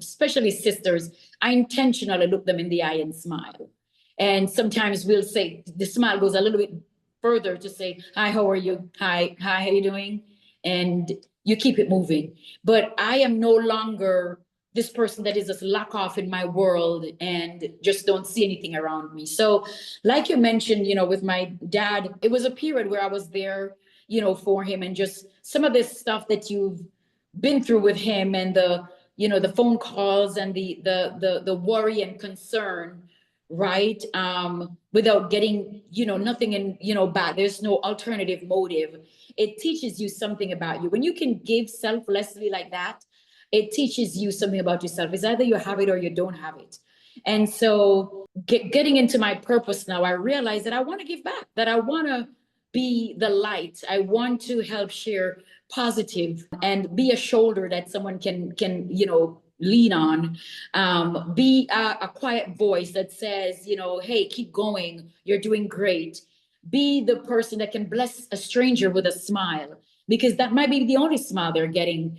especially sisters, I intentionally look them in the eye and smile. And sometimes we'll say, the smile goes a little bit further to say, hi, how are you? Hi, how you doing? And you keep it moving. But I am no longer this person that is just locked off in my world and just don't see anything around me. So like you mentioned, with my dad, it was a period where I was there, for him, and just some of this stuff that you've been through with him, and the phone calls and the worry and concern, right? Without getting, nothing in, bad. There's no alternative motive. It teaches you something about you. When you can give selflessly like that, it teaches you something about yourself. It's either you have it or you don't have it. And so getting into my purpose now, I realize that I want to give back, that I want to be the light. I want to help share positive and be a shoulder that someone can lean on. Be a quiet voice that says, hey, keep going. You're doing great. Be the person that can bless a stranger with a smile, because that might be the only smile they're getting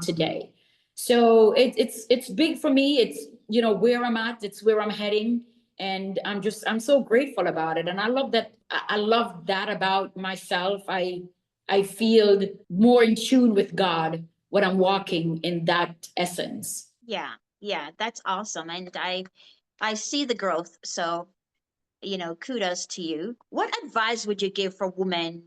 today. So it's big for me. It's where I'm at. It's where I'm heading, and I'm so grateful about it. And I love that. I love that about myself. I feel more in tune with God when I'm walking in that essence. Yeah, that's awesome. And I see the growth. So, kudos to you. What advice would you give for women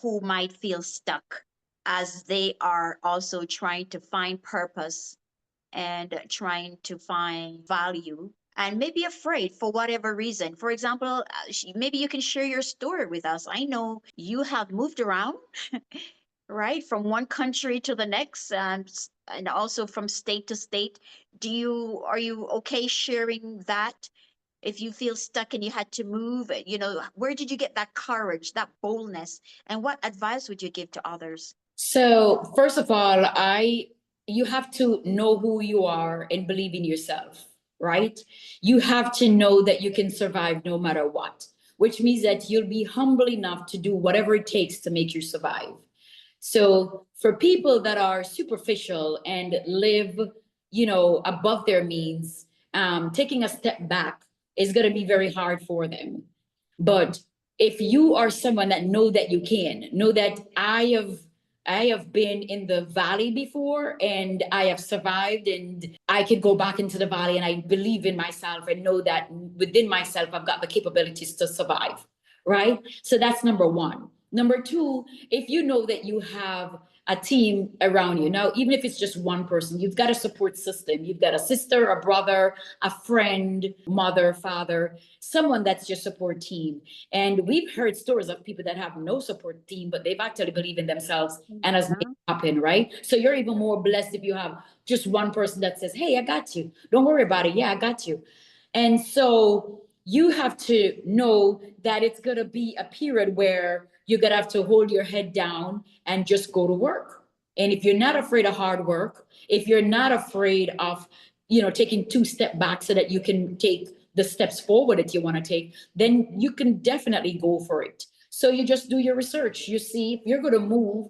who might feel stuck as they are also trying to find purpose and trying to find value and maybe afraid for whatever reason? For example, maybe you can share your story with us. I know you have moved around right? From one country to the next, and also from state to state. Are you okay sharing that? If you feel stuck and you had to move, where did you get that courage, that boldness, and what advice would you give to others? So first of all, you have to know who you are and believe in yourself, right? You have to know that you can survive no matter what, which means that you'll be humble enough to do whatever it takes to make you survive. So for people that are superficial and live, above their means, taking a step back is going to be very hard for them. But if you are someone that know that you can, know that I have been in the valley before and I have survived and I can go back into the valley and I believe in myself and know that within myself I've got the capabilities to survive, right? So that's number one. Number two, if you know that you have a team around you, now, even if it's just one person, you've got a support system. You've got a sister, a brother, a friend, mother, father, someone that's your support team. And we've heard stories of people that have no support team, but they've actually believed in themselves and has made it happen, right? So you're even more blessed if you have just one person that says, hey, I got you. Don't worry about it. Yeah, I got you. And so you have to know that it's going to be a period where you're going to have to hold your head down and just go to work. And if you're not afraid of hard work, if you're not afraid of, taking two step back so that you can take the steps forward that you want to take, then you can definitely go for it. So you just do your research. You see, if you're going to move,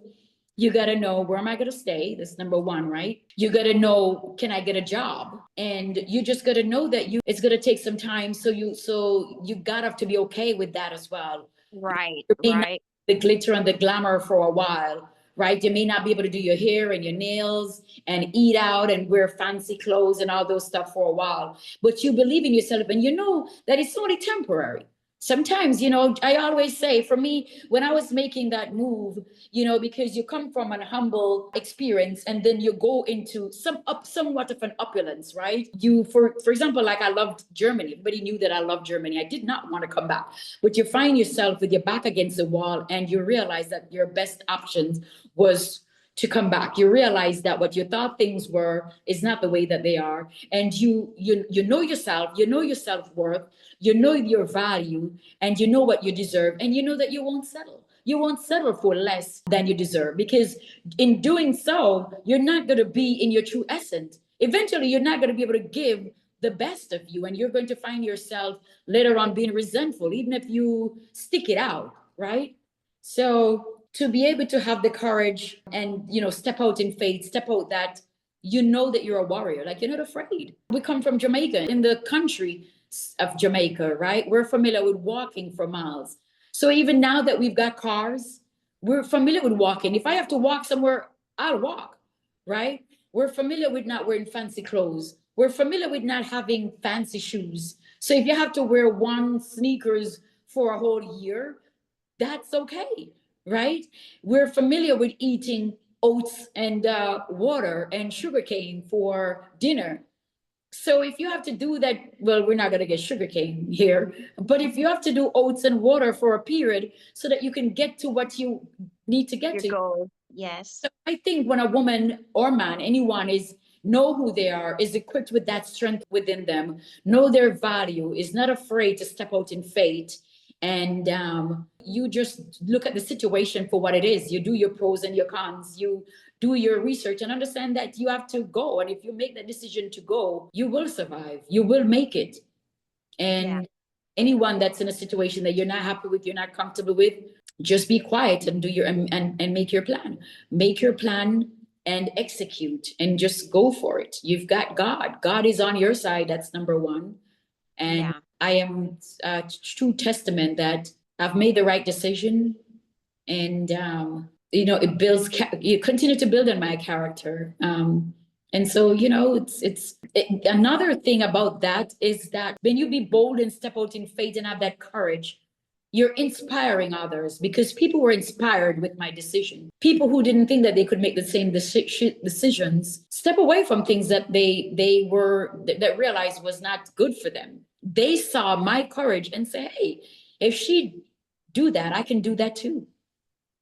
you got to know, where am I going to stay? That's number one, right? You got to know, can I get a job? And you just got to know that it's going to take some time. So you got to have to be okay with that as well. Right, You may not right. have the glitter and the glamour for a while, right? You may not be able to do your hair and your nails and eat out and wear fancy clothes and all those stuff for a while, but you believe in yourself and you know that it's only temporary. Sometimes, I always say, for me, when I was making that move, because you come from an humble experience and then you go into somewhat of an opulence, right? For example, like, I loved Germany. Everybody knew that I loved Germany. I did not want to come back, but you find yourself with your back against the wall and you realize that your best options was to come back. You realize that what you thought things were is not the way that they are, and you know yourself, you know your self-worth, you know your value, and you know what you deserve, and you know that you won't settle. You won't settle for less than you deserve, because in doing so, you're not going to be in your true essence. Eventually, you're not going to be able to give the best of you, and you're going to find yourself later on being resentful, even if you stick it out, right? So to be able to have the courage and, step out in faith, step out that you know that you're a warrior, like, you're not afraid. We come from Jamaica, in the country of Jamaica, right? We're familiar with walking for miles. So even now that we've got cars, we're familiar with walking. If I have to walk somewhere, I'll walk, right? We're familiar with not wearing fancy clothes. We're familiar with not having fancy shoes. So if you have to wear one sneakers for a whole year, that's okay, right? We're familiar with eating oats and water and sugarcane for dinner. So if you have to do that, well, we're not going to get sugarcane here, but if you have to do oats and water for a period so that you can get to what you need to get Your to. goal. Yes. So I think when a woman or man, anyone, is know who they are, is equipped with that strength within them, know their value, is not afraid to step out in faith, and you just look at the situation for what it is. You do your pros and your cons. You do your research and understand that you have to go. And if you make that decision to go, you will survive. You will make it. Yeah. And anyone that's in a situation that you're not happy with, you're not comfortable with, just be quiet and do your and make your plan. Make your plan and execute and just go for it. You've got God. God is on your side. That's number one. And Yeah. I am a true testament that I've made the right decision. And it builds. You continue to build on my character. And so, another thing about that is that when you be bold and step out in faith and have that courage, you're inspiring others, because people were inspired with my decision. People who didn't think that they could make the same decisions step away from things that that realized was not good for them. They saw my courage and say, hey, if she do that, I can do that too.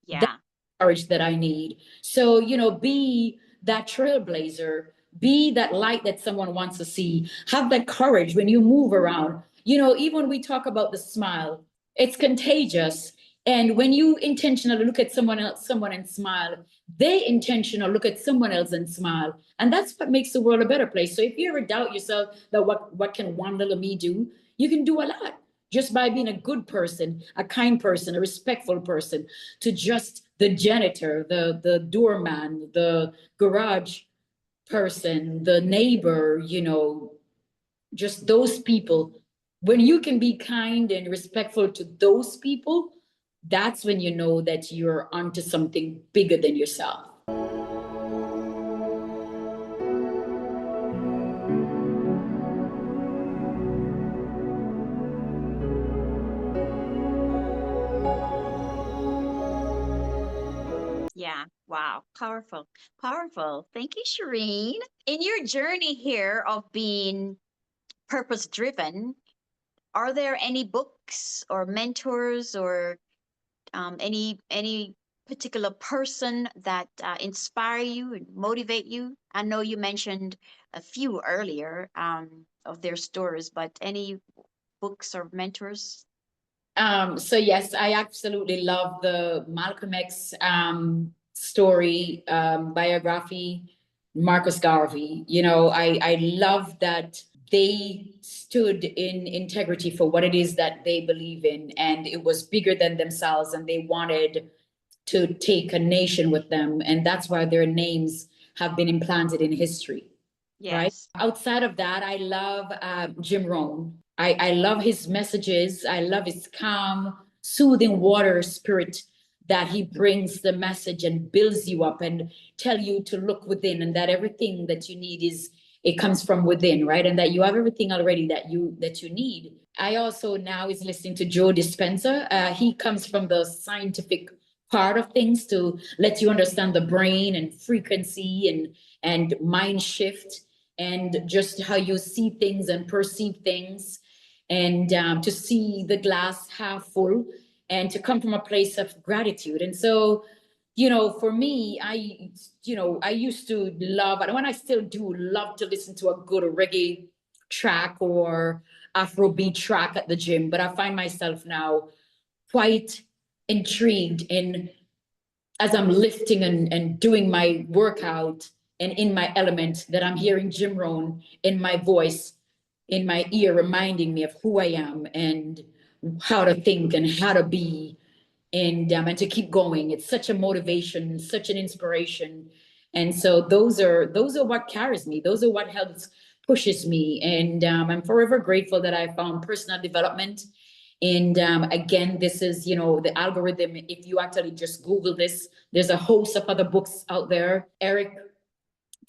That's Yeah. courage that I need. So, be that trailblazer, be that light that someone wants to see. Have that courage when you move around. Even when we talk about the smile, it's contagious. And when you intentionally look at someone and smile, they intentional look at someone else and smile. And that's what makes the world a better place. So if you ever doubt yourself that what can one little me do, you can do a lot just by being a good person, a kind person, a respectful person, to just the janitor, the doorman, the garage person, the neighbor, just those people. When you can be kind and respectful to those people, that's when you know that you're onto something bigger than yourself. Yeah. Wow. Powerful. Powerful. Thank you, Sherine. In your journey here of being purpose driven, are there any books or mentors or any particular person that inspire you and motivate you? I know you mentioned a few earlier of their stories, but any books or mentors? So yes, I absolutely love the Malcolm X story, biography, Marcus Garvey. I love that they stood in integrity for what it is that they believe in, and it was bigger than themselves, and they wanted to take a nation with them, and that's why their names have been implanted in history. Right. Yes. Outside of that, I love Jim Rohn. I love his messages. I love his calm, soothing water spirit that he brings the message and builds you up and tell you to look within, and that everything that you need it comes from within, right? And that you have everything already that you need. I also now is listening to Joe Dispenza. He comes from the scientific part of things to let you understand the brain and frequency and mind shift and just how you see things and perceive things, and to see the glass half full and to come from a place of gratitude. And so, for me, I used to love, and when I still do love to listen to a good reggae track or Afrobeat track at the gym, but I find myself now quite intrigued in, as I'm lifting and doing my workout and in my element, that I'm hearing Jim Rohn in my voice, in my ear, reminding me of who I am and how to think and how to be, and to keep going. It's such a motivation, such an inspiration. And so those are what carries me. Those are what helps pushes me. And I'm forever grateful that I found personal development. And again, this is, the algorithm. If you actually just Google this, there's a host of other books out there. Eric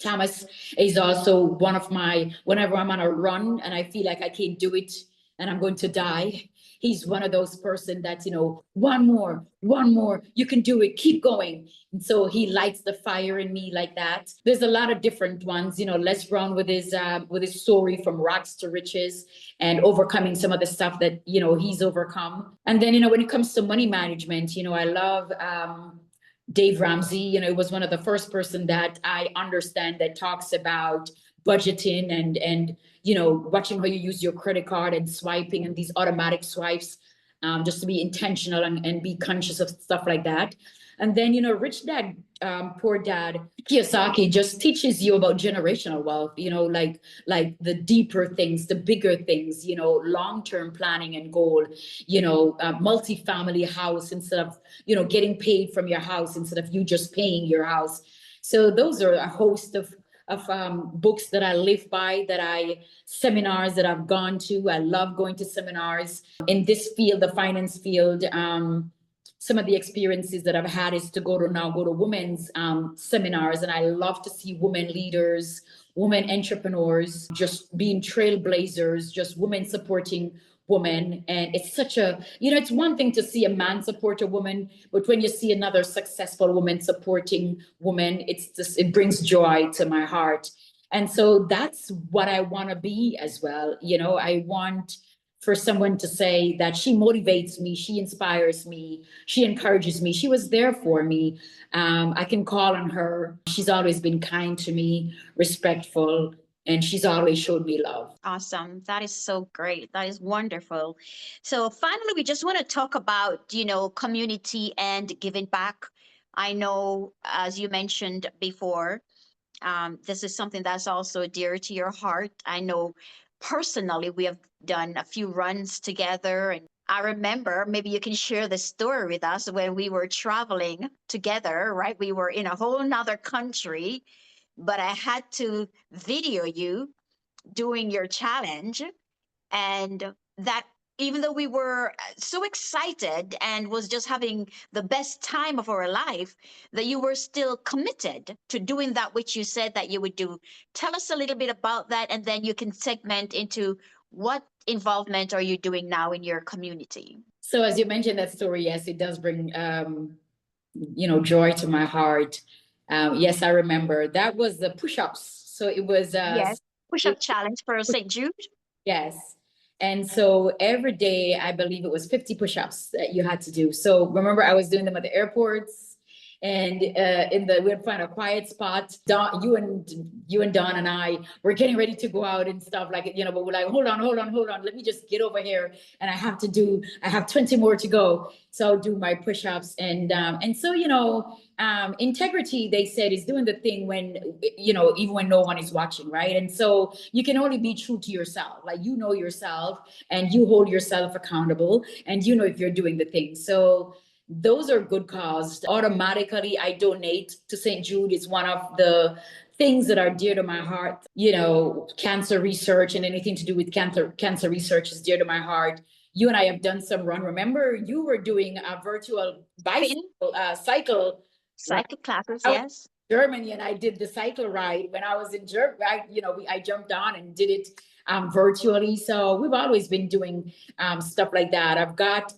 Thomas is also one of my, whenever I'm on a run and I feel like I can't do it and I'm going to die, he's one of those person that, one more, you can do it, keep going. And so he lights the fire in me like that. There's a lot of different ones, Les Brown with his story from rags to riches and overcoming some of the stuff that, he's overcome. And then, when it comes to money management, I love, Dave Ramsey, it was one of the first person that I understand that talks about budgeting and watching how you use your credit card and swiping and these automatic swipes, just to be intentional and be conscious of stuff like that. And then, Rich Dad, Poor Dad, Kiyosaki just teaches you about generational wealth, like the deeper things, the bigger things, long-term planning and goal, multi-family house instead of, getting paid from your house instead of you just paying your house. So those are a host of books that I live by, seminars that I've gone to. I love going to seminars in this field, the finance field. Some of the experiences that I've had is to go to women's seminars, and I love to see women leaders, women entrepreneurs, just being trailblazers, just women supporting women. And it's such a, it's one thing to see a man support a woman, but when you see another successful woman supporting women, it brings joy to my heart. And so that's what I want to be as well. I want for someone to say that she motivates me, she inspires me, she encourages me. She was there for me. I can call on her. She's always been kind to me, respectful, and she's always showed me love. Awesome. That is so great. That is wonderful. So finally, we just want to talk about, community and giving back. I know, as you mentioned before, this is something that's also dear to your heart. I know personally we have done a few runs together, and I remember, maybe you can share the story with us, when we were traveling together, right? We were in a whole nother country, but I had to video you doing your challenge. And that, even though we were so excited and was just having the best time of our life, that you were still committed to doing that which you said that you would do. Tell us a little bit about that, and then you can segment into what involvement are you doing now in your community. So as you mentioned that story, yes, it does bring joy to my heart. Yes, I remember that was the push-ups. So it was Yes, push-up challenge for St. Jude. yes. And so every day, I believe it was 50 push-ups that you had to do. So remember, I was doing them at the airports, and we'd find a quiet spot. Don, you and Don and I were getting ready to go out and stuff like it, but we're like, hold on. Let me just get over here. And I have 20 more to go. So I'll do my push-ups. And so, integrity, they said, is doing the thing when, even when no one is watching, right? And so you can only be true to yourself. Like, yourself, and you hold yourself accountable, and if you're doing the thing. So those are good cause. Automatically, I donate to St. Jude. It's one of the things that are dear to my heart. Cancer research and anything to do with cancer research is dear to my heart. You and I have done some run. Remember, you were doing a virtual cycle classes, I was yes. in Germany, and I did the cycle ride when I was in Germany. I jumped on and did it virtually. So we've always been doing stuff like that. I've got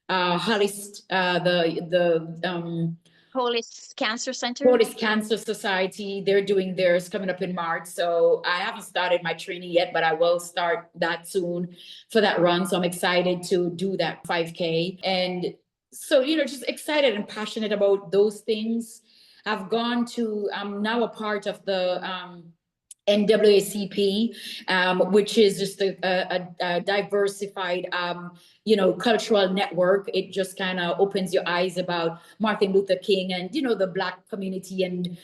Hollis, the Police Cancer Center. Polish Cancer Society. They're doing theirs coming up in March. So I haven't started my training yet, but I will start that soon for that run. So I'm excited to do that 5K. And so, just excited and passionate about those things. I'm now a part of the NAACP, which is just a diversified, cultural network. It just kind of opens your eyes about Martin Luther King and, the Black community, and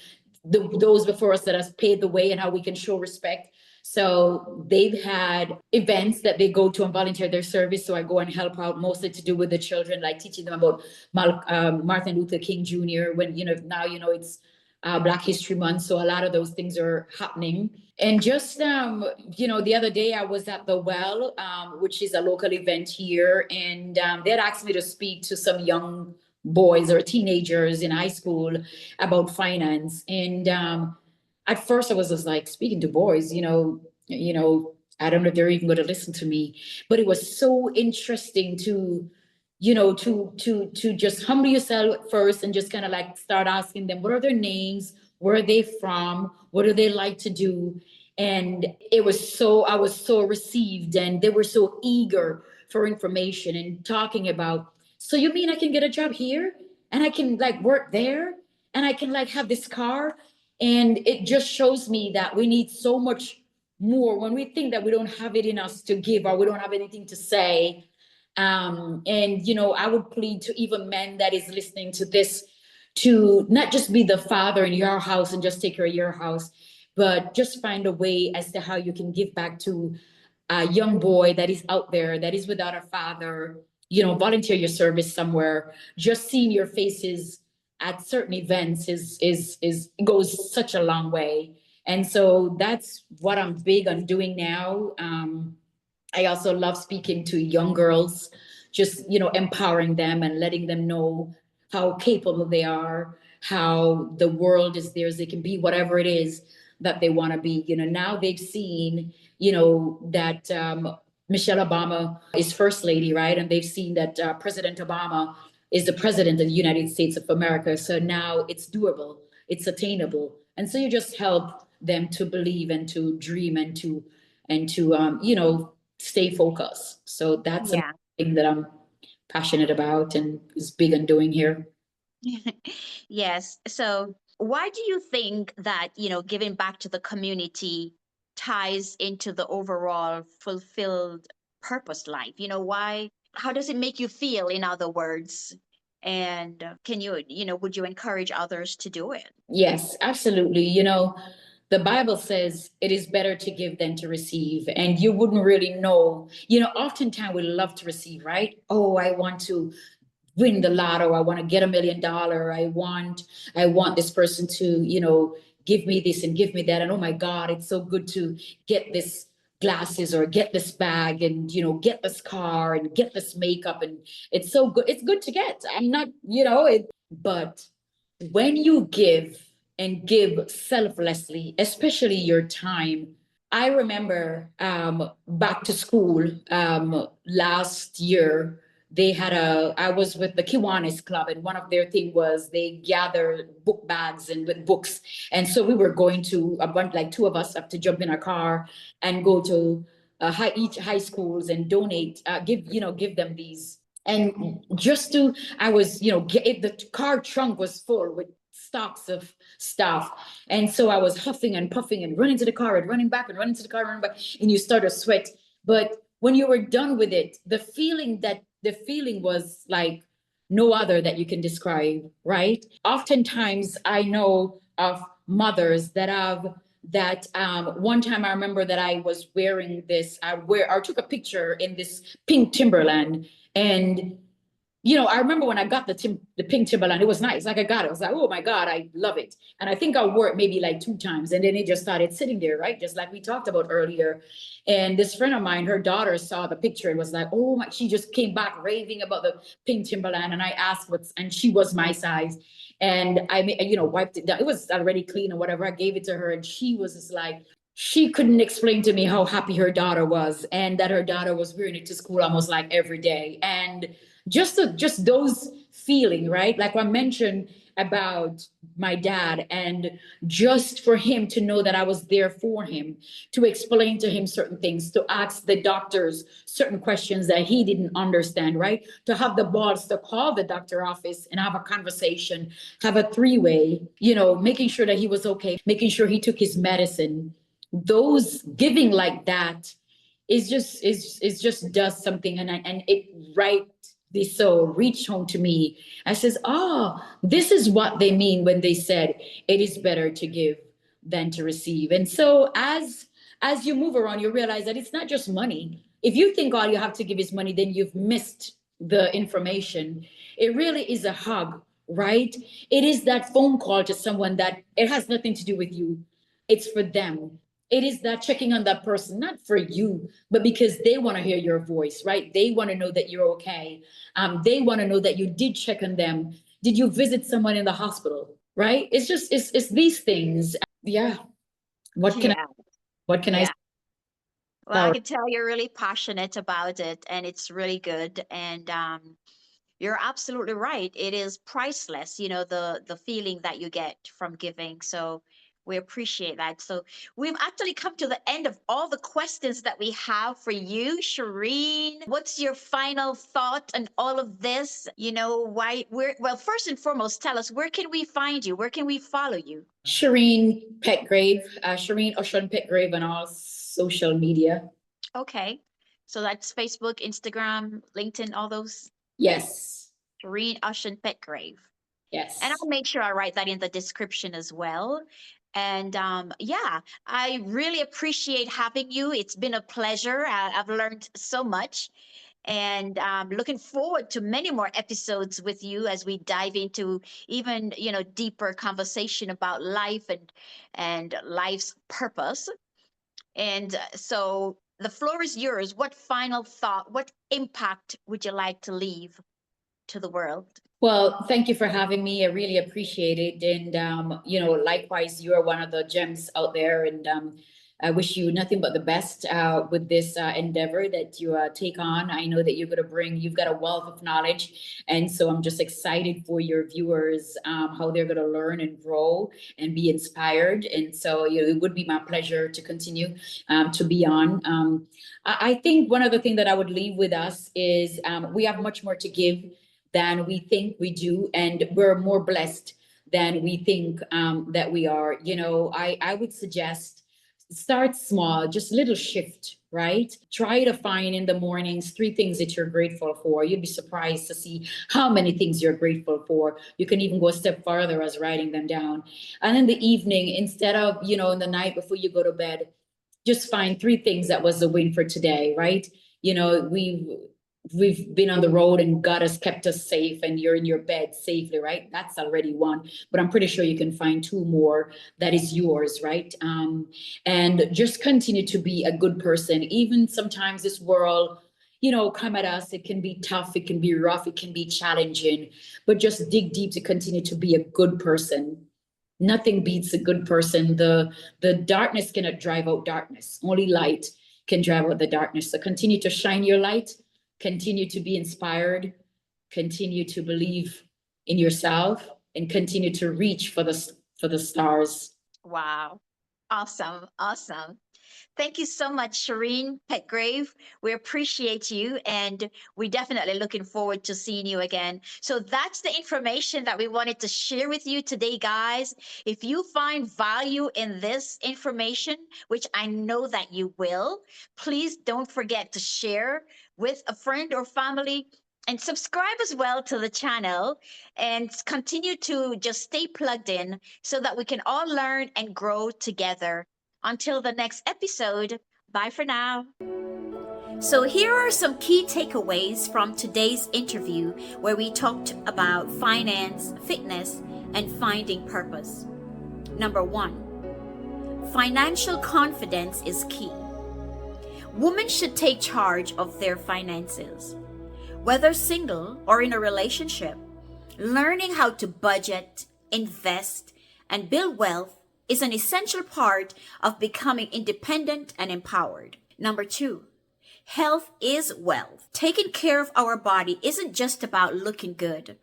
those before us that has paved the way, and how we can show respect. So they've had events that they go to and volunteer their service. So I go and help out, mostly to do with the children, like teaching them about Martin Luther King Jr. When, now, it's Black History Month. So a lot of those things are happening. And just, the other day I was at the Well, which is a local event here. And they had asked me to speak to some young boys or teenagers in high school about finance. And at first I was just like, speaking to boys, I don't know if they're even going to listen to me, but it was so interesting to just humble yourself first, and just kind of like start asking them, what are their names? Where are they from? What do they like to do? And I was so received, and they were so eager for information and talking about, so you mean I can get a job here, and I can like work there, and I can like have this car? And it just shows me that we need so much more when we think that we don't have it in us to give, or we don't have anything to say. And, I would plead to even men that is listening to this, to not just be the father in your house and just take care of your house, but just find a way as to how you can give back to a young boy that is out there, that is without a father. Volunteer your service somewhere. Just seeing your faces at certain events is goes such a long way. And so that's what I'm big on doing now. I also love speaking to young girls, just, empowering them and letting them know how capable they are, how the world is theirs. They can be whatever it is that they want to be. Now they've seen, that Michelle Obama is first lady, right? And they've seen that President Obama is the president of the United States of America. So now it's doable, it's attainable. And so you just help them to believe and to dream and to stay focused. So that's a Yeah. thing that I'm passionate about and is big on doing here. Yes. So why do you think that, giving back to the community ties into the overall fulfilled purpose life? How does it make you feel, in other words? And can you, would you encourage others to do it? Yes, absolutely. The Bible says it is better to give than to receive. And you wouldn't really know, oftentimes we love to receive, right? Oh, I want to win the lotto. I want to get $1 million. I want this person to, give me this and give me that. And oh my God, it's so good to get this glasses or get this bag and, get this car and get this makeup. And it's so good. It's good to get. I'm not, but when you give and give selflessly, especially your time. I remember back to school last year, I was with the Kiwanis Club, and one of their thing was they gather book bags and with books. And so we were going to a bunch, like two of us have to jump in our car and go to each high schools and donate, give them these. And just to, I was, the car trunk was full with stocks of stuff. And so I was huffing and puffing and running to the car and running back and running to the car, and running back, and you start to sweat. But when you were done with it, the feeling was like no other that you can describe, right? Oftentimes I know of mothers that have that one time I remember that I was wearing this, I took a picture in this pink Timberland. And I remember when I got the pink Timberland, it was nice. Like I got it. I was like, oh my God, I love it. And I think I wore it maybe like 2 times. And then it just started sitting there, right? Just like we talked about earlier. And this friend of mine, her daughter saw the picture and was like, oh my, she just came back raving about the pink Timberland. And I asked and she was my size. And I, wiped it down. It was already clean or whatever. I gave it to her and she was just like, she couldn't explain to me how happy her daughter was and that her daughter was wearing it to school almost like every day. And just those feeling, right? Like I mentioned about my dad, and just for him to know that I was there for him, to explain to him certain things, to ask the doctors certain questions that he didn't understand, right? To have the balls to call the doctor office and have a conversation, have a 3-way, making sure that he was okay, making sure he took his medicine. Those giving like that is just does something, and it right this so reached home to me. I says, oh, this is what they mean when they said it is better to give than to receive. And so as you move around, you realize that it's not just money. If you think all you have to give is money, then you've missed the information. It really is a hug, right? It is that phone call to someone that it has nothing to do with you. It's for them. It is that checking on that person, not for you, but because they want to hear your voice, right? They want to know that you're okay. They want to know that you did check on them. Did you visit someone in the hospital, right? It's these things. Yeah. What can I, Yeah. what can I Yeah. say? Well, I can tell you're really passionate about it, and it's really good. And you're absolutely right. It is priceless, the feeling that you get from giving. So we appreciate that. So we've actually come to the end of all the questions that we have for you, Sherine. What's your final thought on all of this? Well, first and foremost, tell us, where can we find you? Where can we follow you? Sherine Petgrave, Sherine Ocean Petgrave on all social media. Okay. So that's Facebook, Instagram, LinkedIn, all those. Yes. Sherine Ocean Petgrave. And Yes. I'll make sure I write that in the description as well. And yeah, I really appreciate having you. It's been a pleasure. I've learned so much. And looking forward to many more episodes with you as we dive into even, deeper conversation about life and life's purpose. And so the floor is yours. What final thought, what impact would you like to leave to the world? Well, thank you for having me. I really appreciate it. And, likewise, you are one of the gems out there. And I wish you nothing but the best with this endeavor that you take on. I know that you've got a wealth of knowledge. And so I'm just excited for your viewers, how they're going to learn and grow and be inspired. And so it would be my pleasure to continue to be on. I think one other thing that I would leave with us is we have much more to give than we think we do. And we're more blessed than we think that we are. I would suggest start small, just little shift, right? Try to find in the mornings 3 things that you're grateful for. You'd be surprised to see how many things you're grateful for. You can even go a step farther as writing them down. And in the evening, instead of, in the night before you go to bed, just find 3 things that was the win for today, right? We've been on the road and God has kept us safe, and you're in your bed safely, right? That's already 1, but I'm pretty sure you can find 2 more that is yours, right? And just continue to be a good person. Even sometimes this world, come at us. It can be tough. It can be rough. It can be challenging, but just dig deep to continue to be a good person. Nothing beats a good person. The darkness cannot drive out darkness. Only light can drive out the darkness. So continue to shine your light. Continue to be inspired, continue to believe in yourself, and continue to reach for the stars. Wow. Awesome. Awesome. Thank you so much, Sherine Petgrave. We appreciate you, and we're definitely looking forward to seeing you again. So that's the information that we wanted to share with you today, guys. If you find value in this information, which I know that you will, please don't forget to share with a friend or family, and subscribe as well to the channel, and continue to just stay plugged in so that we can all learn and grow together. Until the next episode, bye for now. So here are some key takeaways from today's interview, where we talked about finance, fitness, and finding purpose. Number 1, financial confidence is key. Women should take charge of their finances. Whether single or in a relationship, learning how to budget, invest, and build wealth is an essential part of becoming independent and empowered. Number 2, health is wealth. Taking care of our body isn't just about looking good.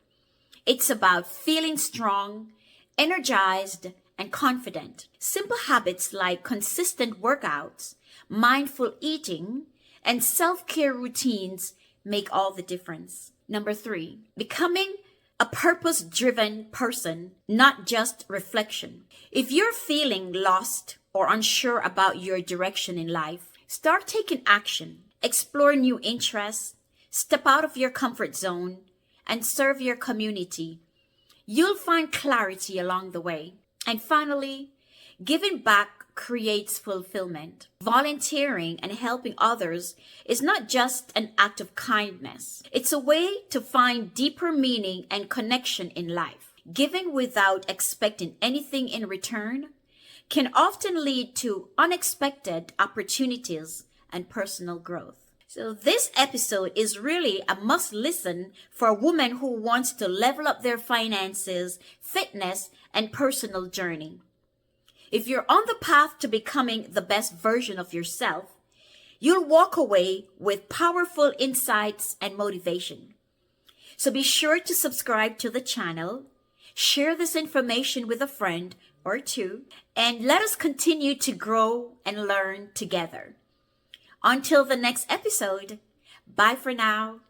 It's about feeling strong, energized, and confident. Simple habits like consistent workouts, mindful eating, and self-care routines make all the difference. Number 3, becoming a purpose-driven person, not just reflection. If you're feeling lost or unsure about your direction in life, start taking action. Explore new interests, step out of your comfort zone, and serve your community. You'll find clarity along the way. And finally, giving back creates fulfillment. Volunteering and helping others is not just an act of kindness. It's a way to find deeper meaning and connection in life. Giving without expecting anything in return can often lead to unexpected opportunities and personal growth. So this episode is really a must listen for a woman who wants to level up their finances, fitness, and personal journey. If you're on the path to becoming the best version of yourself, you'll walk away with powerful insights and motivation. So be sure to subscribe to the channel, share this information with a friend or 2, and let us continue to grow and learn together. Until the next episode, bye for now.